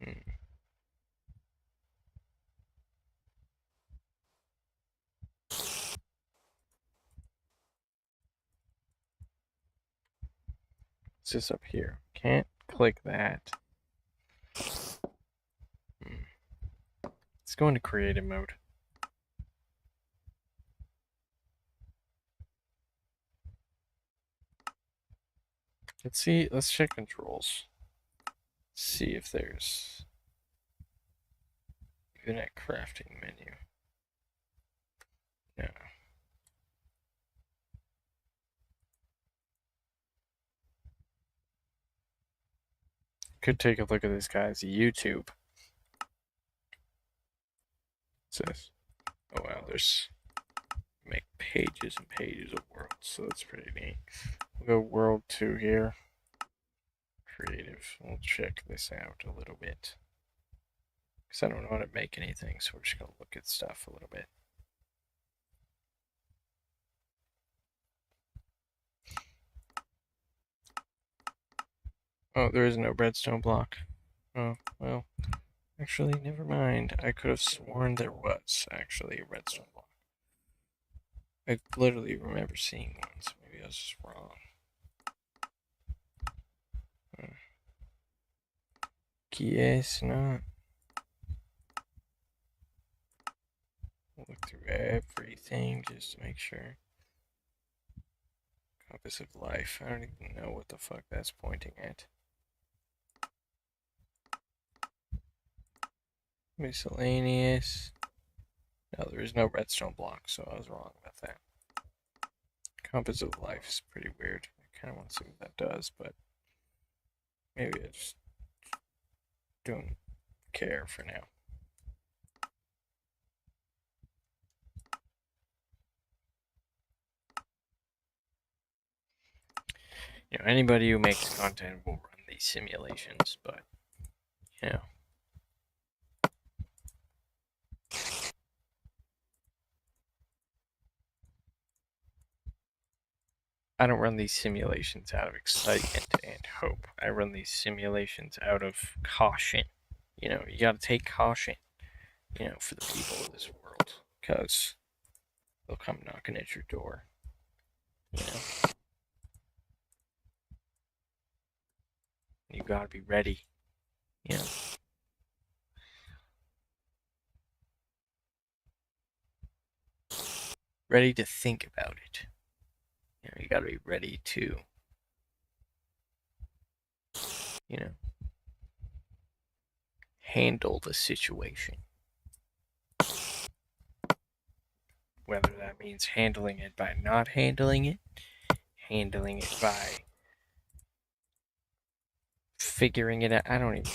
Hmm. What's this up here? Can't click that. Let's go into creative mode. Let's see. Let's check controls. See if there's even a crafting menu. No. Could take a look at this guy's YouTube. What's this? Oh wow, there's make pages and pages of worlds, so that's pretty neat. We'll go world 2 here. Creative. We'll check this out a little bit. Because I don't know how to make anything, so we're just going to look at stuff a little bit. Oh, there is no redstone block. Oh, well, actually, never mind. I could have sworn there was actually a redstone block. I literally remember seeing one, so maybe I was just wrong. Guess not. I'll look through everything just to make sure. Compass of life. I don't even know what the fuck that's pointing at. Miscellaneous. No, there is no redstone block, so I was wrong about that. Compass of life is pretty weird. I kind of want to see what that does, but maybe I just don't care for now. You know, anybody who makes content will run these simulations, but you know. I don't run these simulations out of excitement and hope. I run these simulations out of caution. You know, you gotta take caution, you know, for the people of this world. Because they'll come knocking at your door. You know? You gotta be ready. You know? Ready to think about it. You know, you gotta be ready to you know, handle the situation. Whether that means handling it by not handling it by figuring it out. I don't even,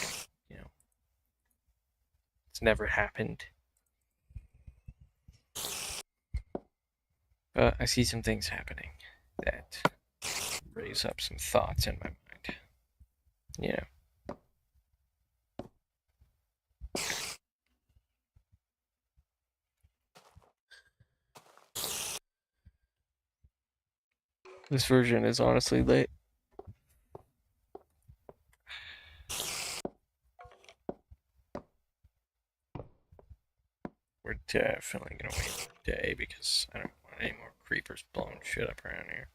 it's never happened. But I see some things happening that raise up some thoughts in my mind. This version is honestly lit. We're definitely gonna wait a day because I don't want any more creepers blowing shit up around here.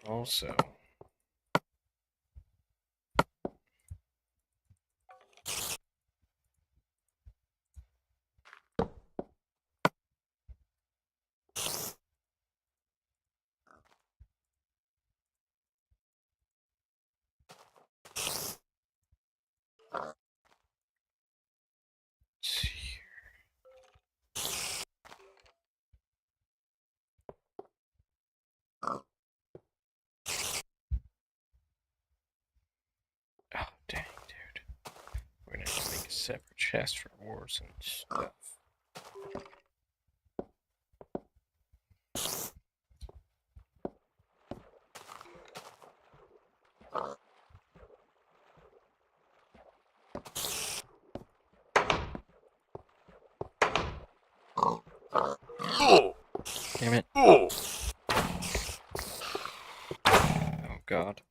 Also, let's see here. Oh, dang, dude. We're gonna have to make a separate chest for wars and stuff. Damn it. Oh, God.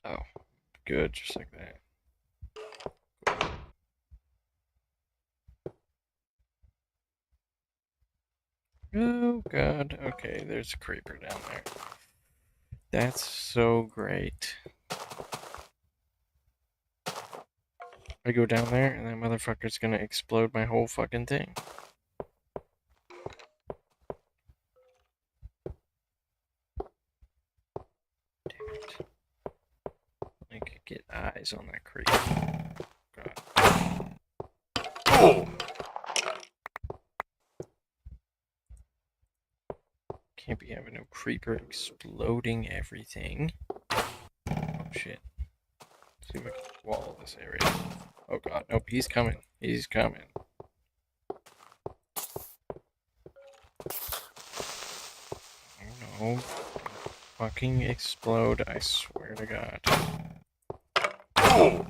Oh, good, just like that. Oh, God. Okay, there's a creeper down there. That's so great. I go down there, and that motherfucker's gonna explode my whole fucking thing. Damn it. I could get eyes on that creeper. God. Oh! Can't be having no creeper exploding everything. Oh, shit. Let's see if I can wall this area. Oh, God. Nope, he's coming. He's coming. Oh, no. Fucking explode, I swear to God. Oh!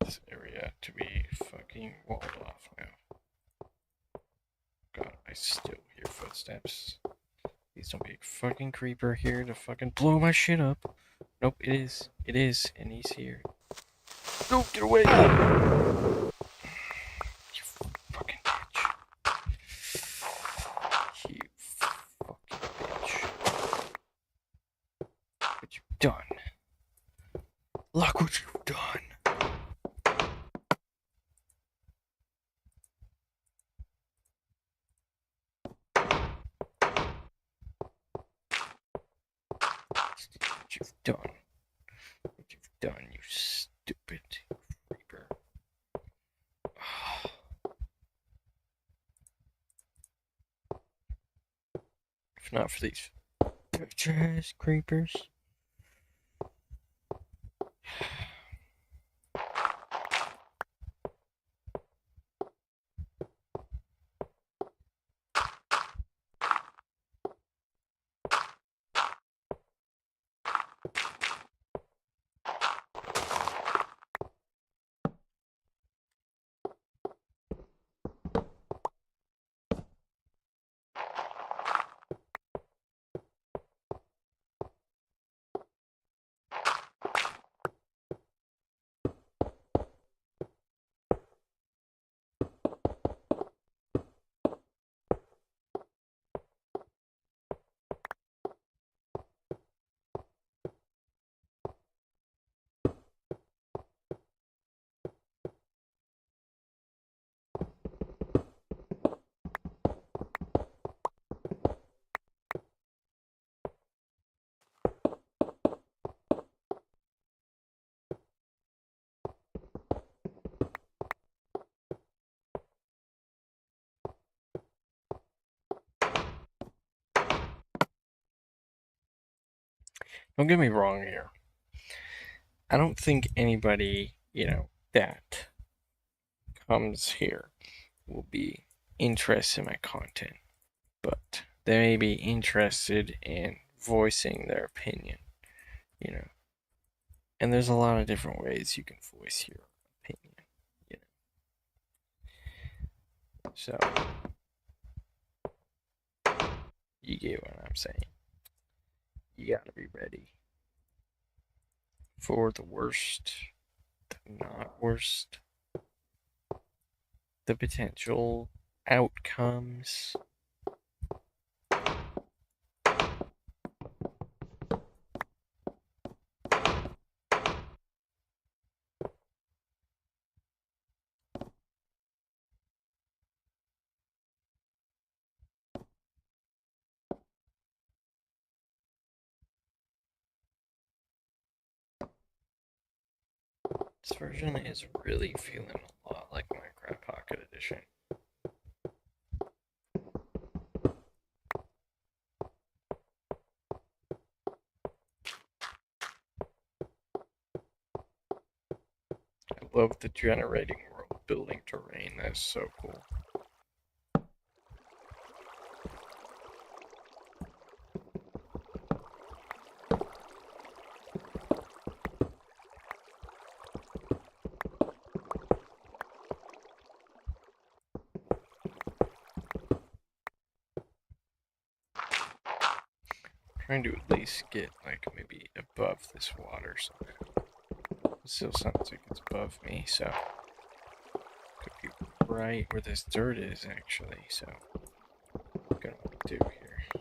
This area to be fucking walled off now. God, I still hear footsteps. Please don't be a fucking creeper here to fucking blow my shit up. Nope, it is. It is, and he's here. No, get away! You fucking bitch. You fucking bitch. What you done? Look what you've done. What you've done. What you've done, you stupid creeper. If not for these bitch ass creepers. Don't get me wrong here. I don't think anybody, that comes here will be interested in my content, but they may be interested in voicing their opinion, you know. And there's a lot of different ways you can voice your opinion, you know. So, you get what I'm saying. You gotta be ready for the worst, the not worst, the potential outcomes. This version is really feeling a lot like Minecraft Pocket Edition. I love the generating world building terrain. That's so cool. Trying to at least get like maybe above this water somehow. It still sounds like it's above me, so could be right where this dirt is actually. So I'm gonna want to do here a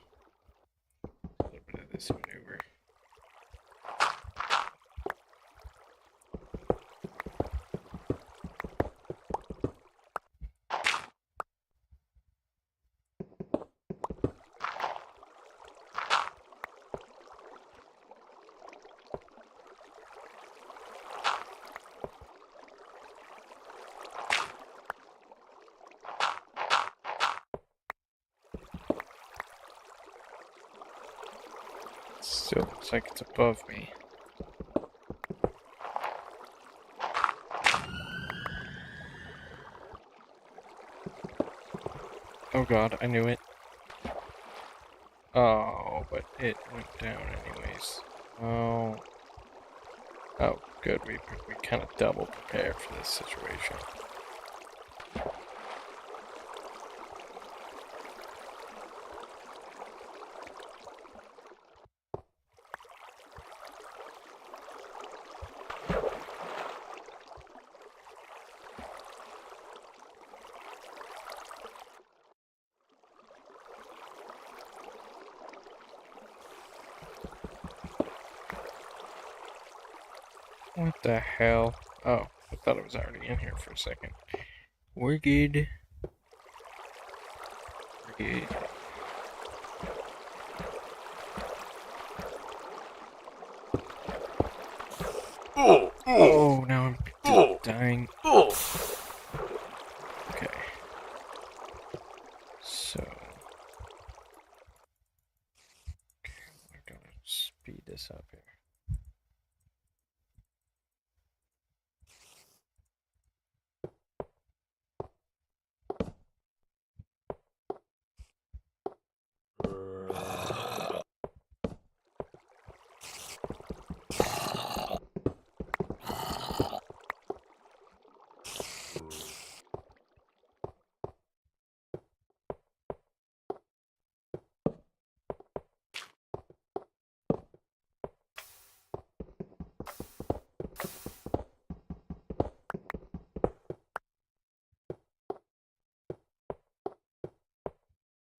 little bit of this maneuver. Still looks like it's above me. Oh god, I knew it. Oh, but it went down anyways. Oh. Oh, good. We kind of double prepared for this situation. What the hell? Oh, I thought it was already in here for a second. We're good. We're good. Oh, now I'm dying. Okay. So. Okay, we're gonna speed this up here.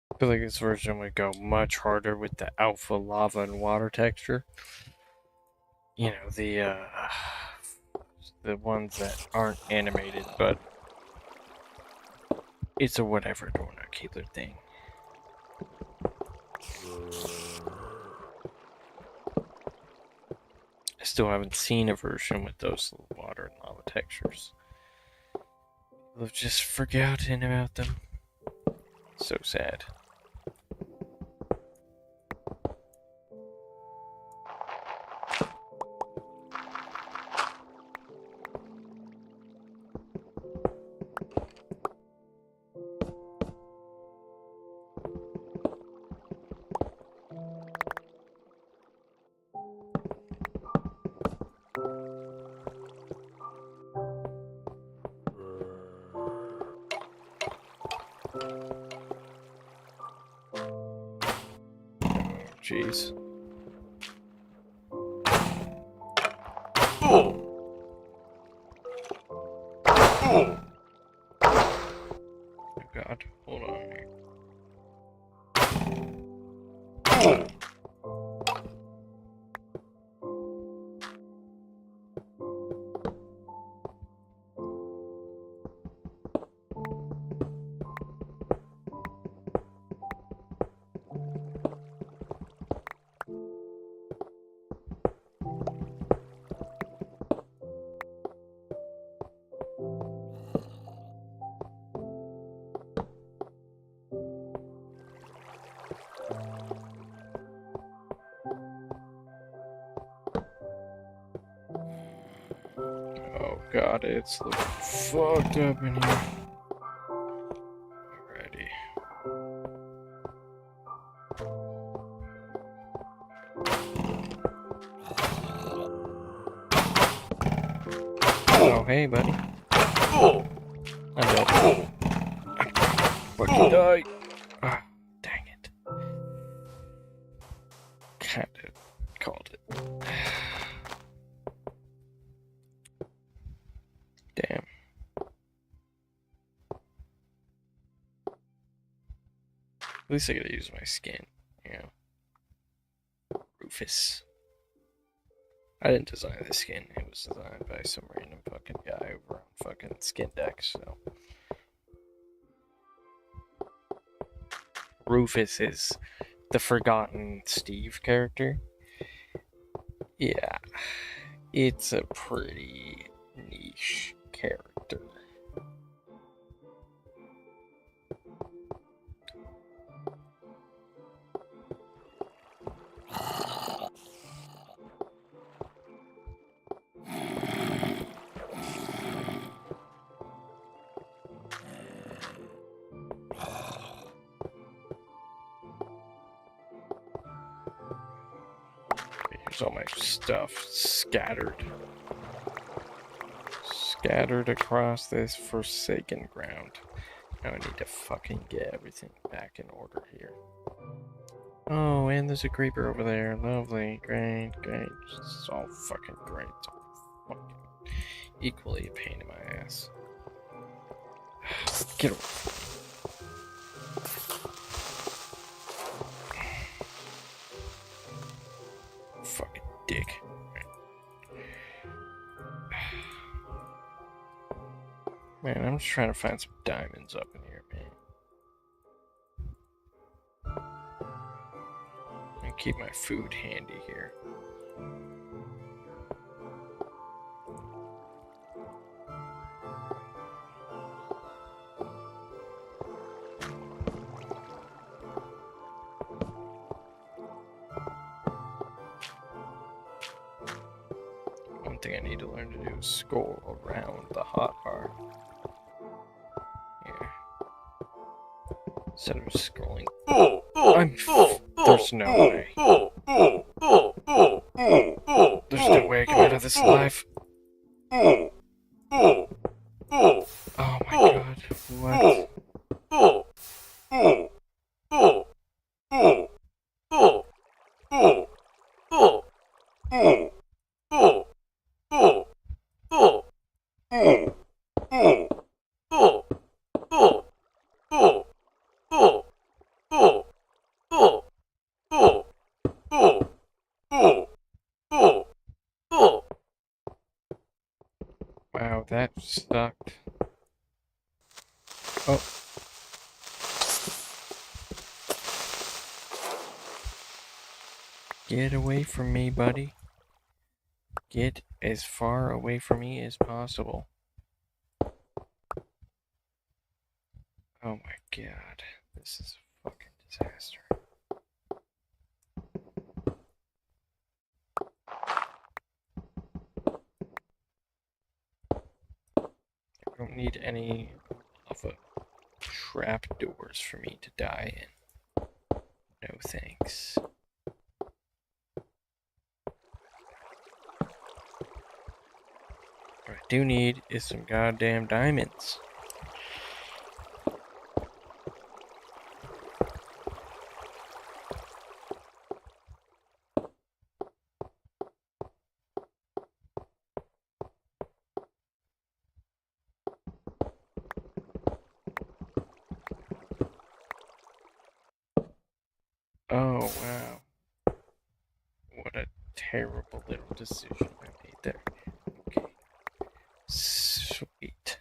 I feel like this version would go much harder with the alpha lava and water texture. You know, the ones that aren't animated, but it's a whatever donut killer thing. I still haven't seen a version with those water and lava textures. I've just forgotten about them. So sad. jeez. Oh God, hold on here. Oh God, it's looking fucked up in here. Alrighty. Oh, hey, buddy. I'm dead. Fucking die. Ah, dang it. Kinda called it. Damn. At least I gotta use my skin, you know. Rufus. I didn't design this skin. It was designed by some random fucking guy over on fucking Skin Deck, so. Rufus is the forgotten Steve character. Yeah. It's a pretty niche character. Here's all my stuff scattered. Scattered across this forsaken ground. Now I need to fucking get everything back in order here. Oh, and there's a creeper over there. Lovely. Great, great. It's all fucking great. It's all fucking equally a pain in my ass. Get away. Fucking dick. Man, I'm just trying to find some diamonds up in here, man. And keep my food handy here. One thing I need to learn to do is scroll around the hotbar. Here. Instead of scrolling. There's no way. There's no way I can get out of this alive. Oh my god. What? Wow, that sucked. Oh. Get away from me, buddy. Get as far away from me as possible. Oh my god. This is a fucking disaster. I don't need any lava trapdoors for me to die in. No thanks. What I do need is some goddamn diamonds. Oh, wow. What a terrible little decision I made there. Okay. Sweet.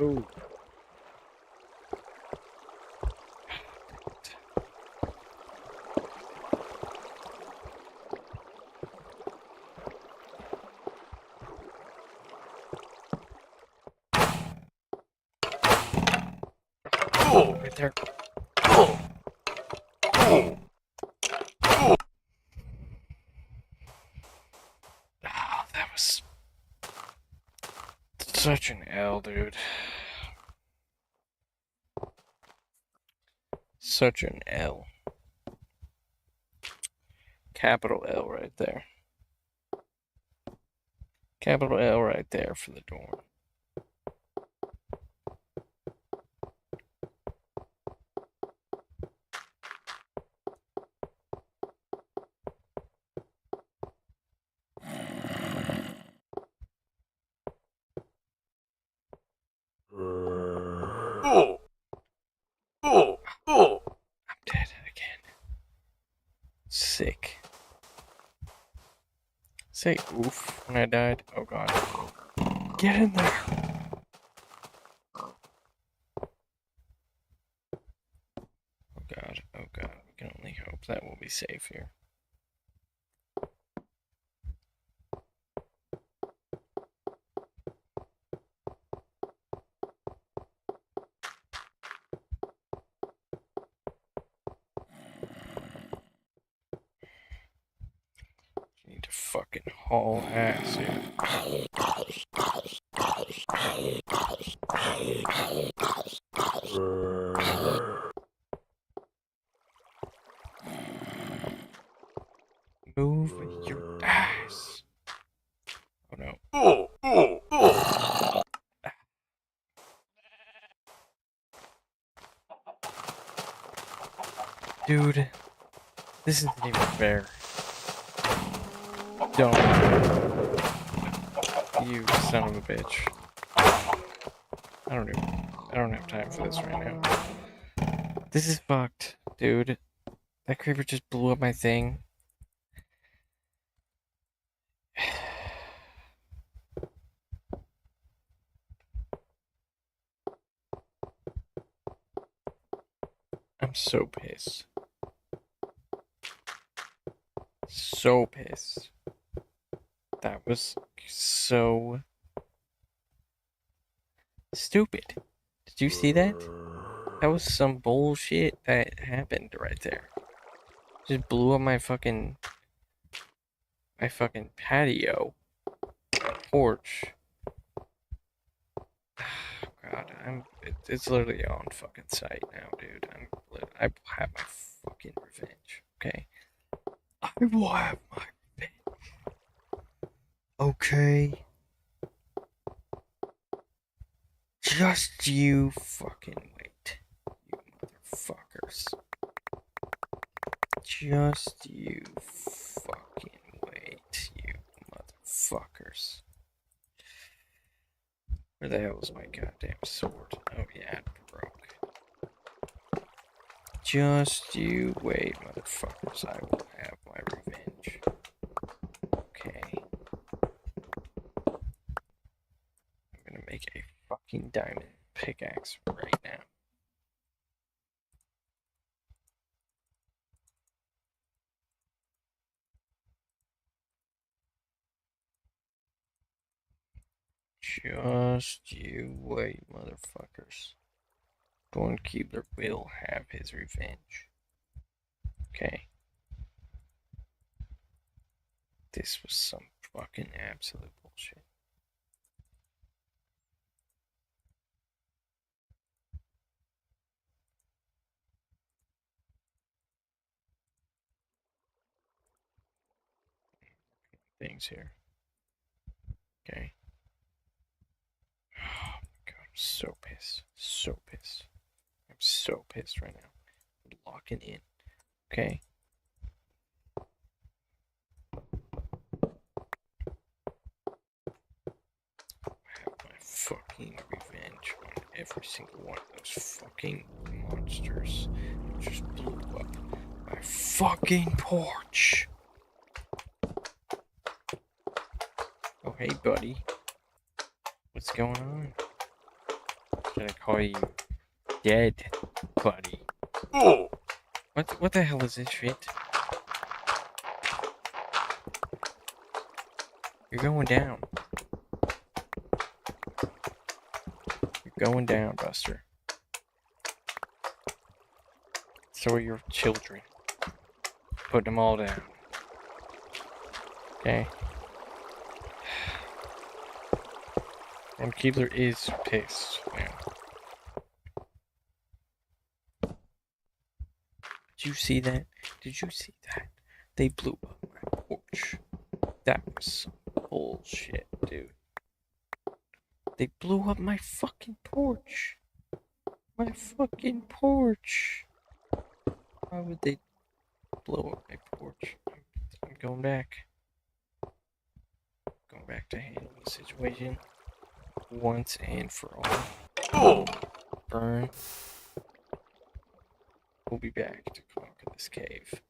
Oh. Oh, right there. Oh. Oh. Oh, that was such an L, dude. Such an L. Capital L right there. Capital L right there for the dorm. Oh. Oh. Oh. I'm dead again. Sick. Say oof when I died. Oh god. Get in there. Oh god. Oh god. We can only hope that we'll be safe here. You need to fucking haul ass, dude. Move your ass. Oh no. Oh, oh, oh. Dude, this isn't even fair. Don't. You son of a bitch. I don't have time for this right now. This is fucked, dude. That creeper just blew up my thing. I'm so pissed. So pissed. That was so stupid. Did you see that? That was some bullshit that happened right there. Just blew up my fucking patio porch. God, it's literally on fucking site now, dude. I will have my fucking revenge. Okay, I will have my revenge. Okay, just you fucking wait, you motherfuckers. Just you fucking wait, you motherfuckers. Where the hell is my goddamn sword? Oh yeah, it broke. Just you wait, motherfuckers. I will have my revenge. Okay. I'm gonna make a fucking diamond pickaxe right now. Just you wait, motherfuckers. Stormkeeper will have his revenge. Okay. This was some fucking absolute bullshit. Things here. Okay. Oh my god, I'm so pissed. So pissed. I'm so pissed right now. I'm locking in. Okay. Have my fucking revenge on every single one of those fucking monsters that just blew up my fucking porch. Oh, hey, buddy. What's going on? Should I call you dead, buddy? Oh! What the hell is this shit? You're going down. You're going down, Buster. So are your children. Put them all down. Okay? Keebler is pissed now. Did you see that? Did you see that? They blew up my porch. That was some bullshit, dude. They blew up my fucking porch. My fucking porch. Why would they blow up my porch? I'm going back. Going back to handle the situation once and for all. Oh! Burn. We'll be back to conquer this cave.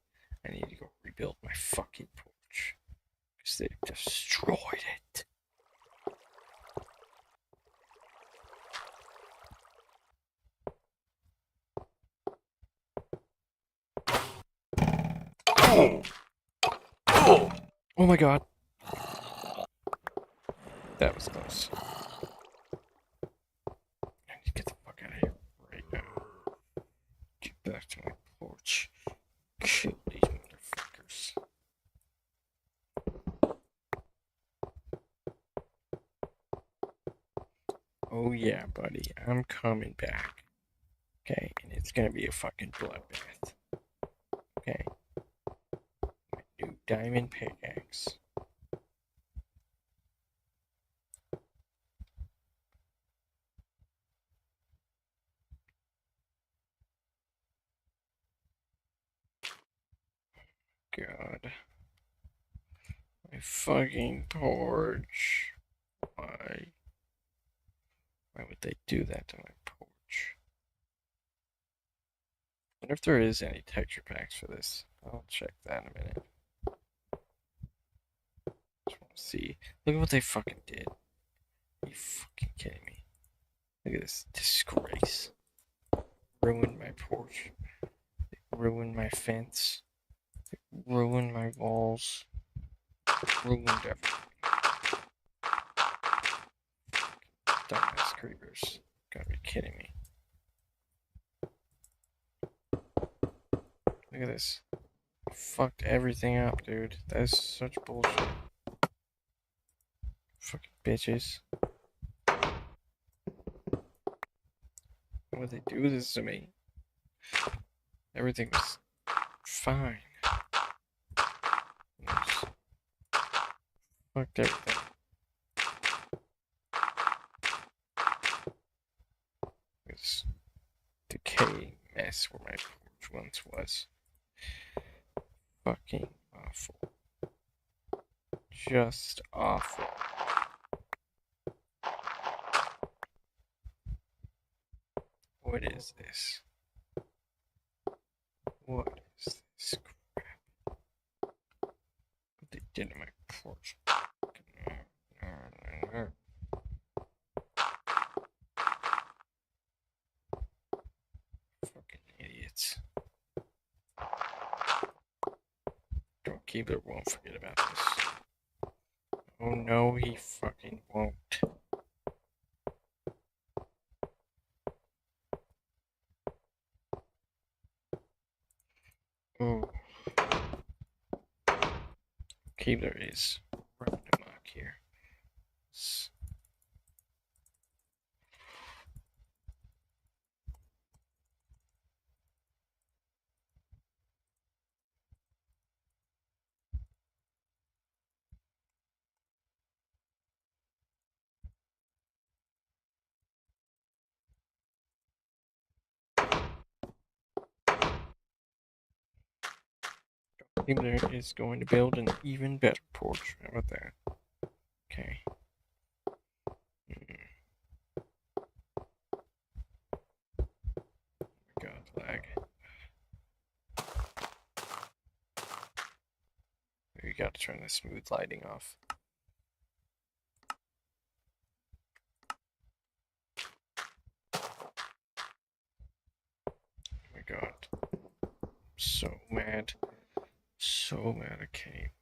I need to go rebuild my fucking porch. Because they destroyed it. Oh! Oh! Oh my god. That was close. I need to get the fuck out of here right now. Get back to my porch. Kill these motherfuckers. Oh yeah, buddy. I'm coming back. Okay, and it's gonna be a fucking bloodbath. Okay. My new diamond pickaxe. God. My fucking porch. Why? Why would they do that to my porch? I wonder if there is any texture packs for this. I'll check that in a minute. Just want to see. Look at what they fucking did. Are you fucking kidding me? Look at this disgrace. Ruined my porch. They ruined my fence. They ruined my walls. Ruined everything. Dumbass creepers. Gotta be kidding me. Look at this. Fucked everything up, dude. That is such bullshit. Fucking bitches. Why would they do this to me? Everything was fine. Just fucked everything. This decaying mess where my porch once was. Fucking awful. Just awful. What is this? What is this crap? What they did to my porch? Fucking idiots. Keebler won't forget about this. Oh no, he fucking won't. Oh. Keebler is running amok here. Teamler is going to build an even better porch. How about that? Okay. God, lag. We got to turn the smooth lighting off. Oh my god. So mad. So mad I can't.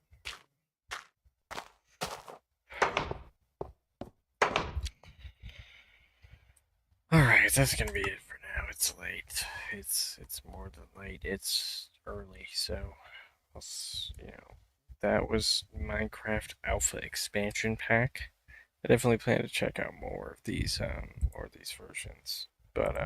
Alright, that's gonna be it for now. It's late. It's more than late. It's early, so that was Minecraft Alpha Expansion Pack. I definitely plan to check out more of these versions. But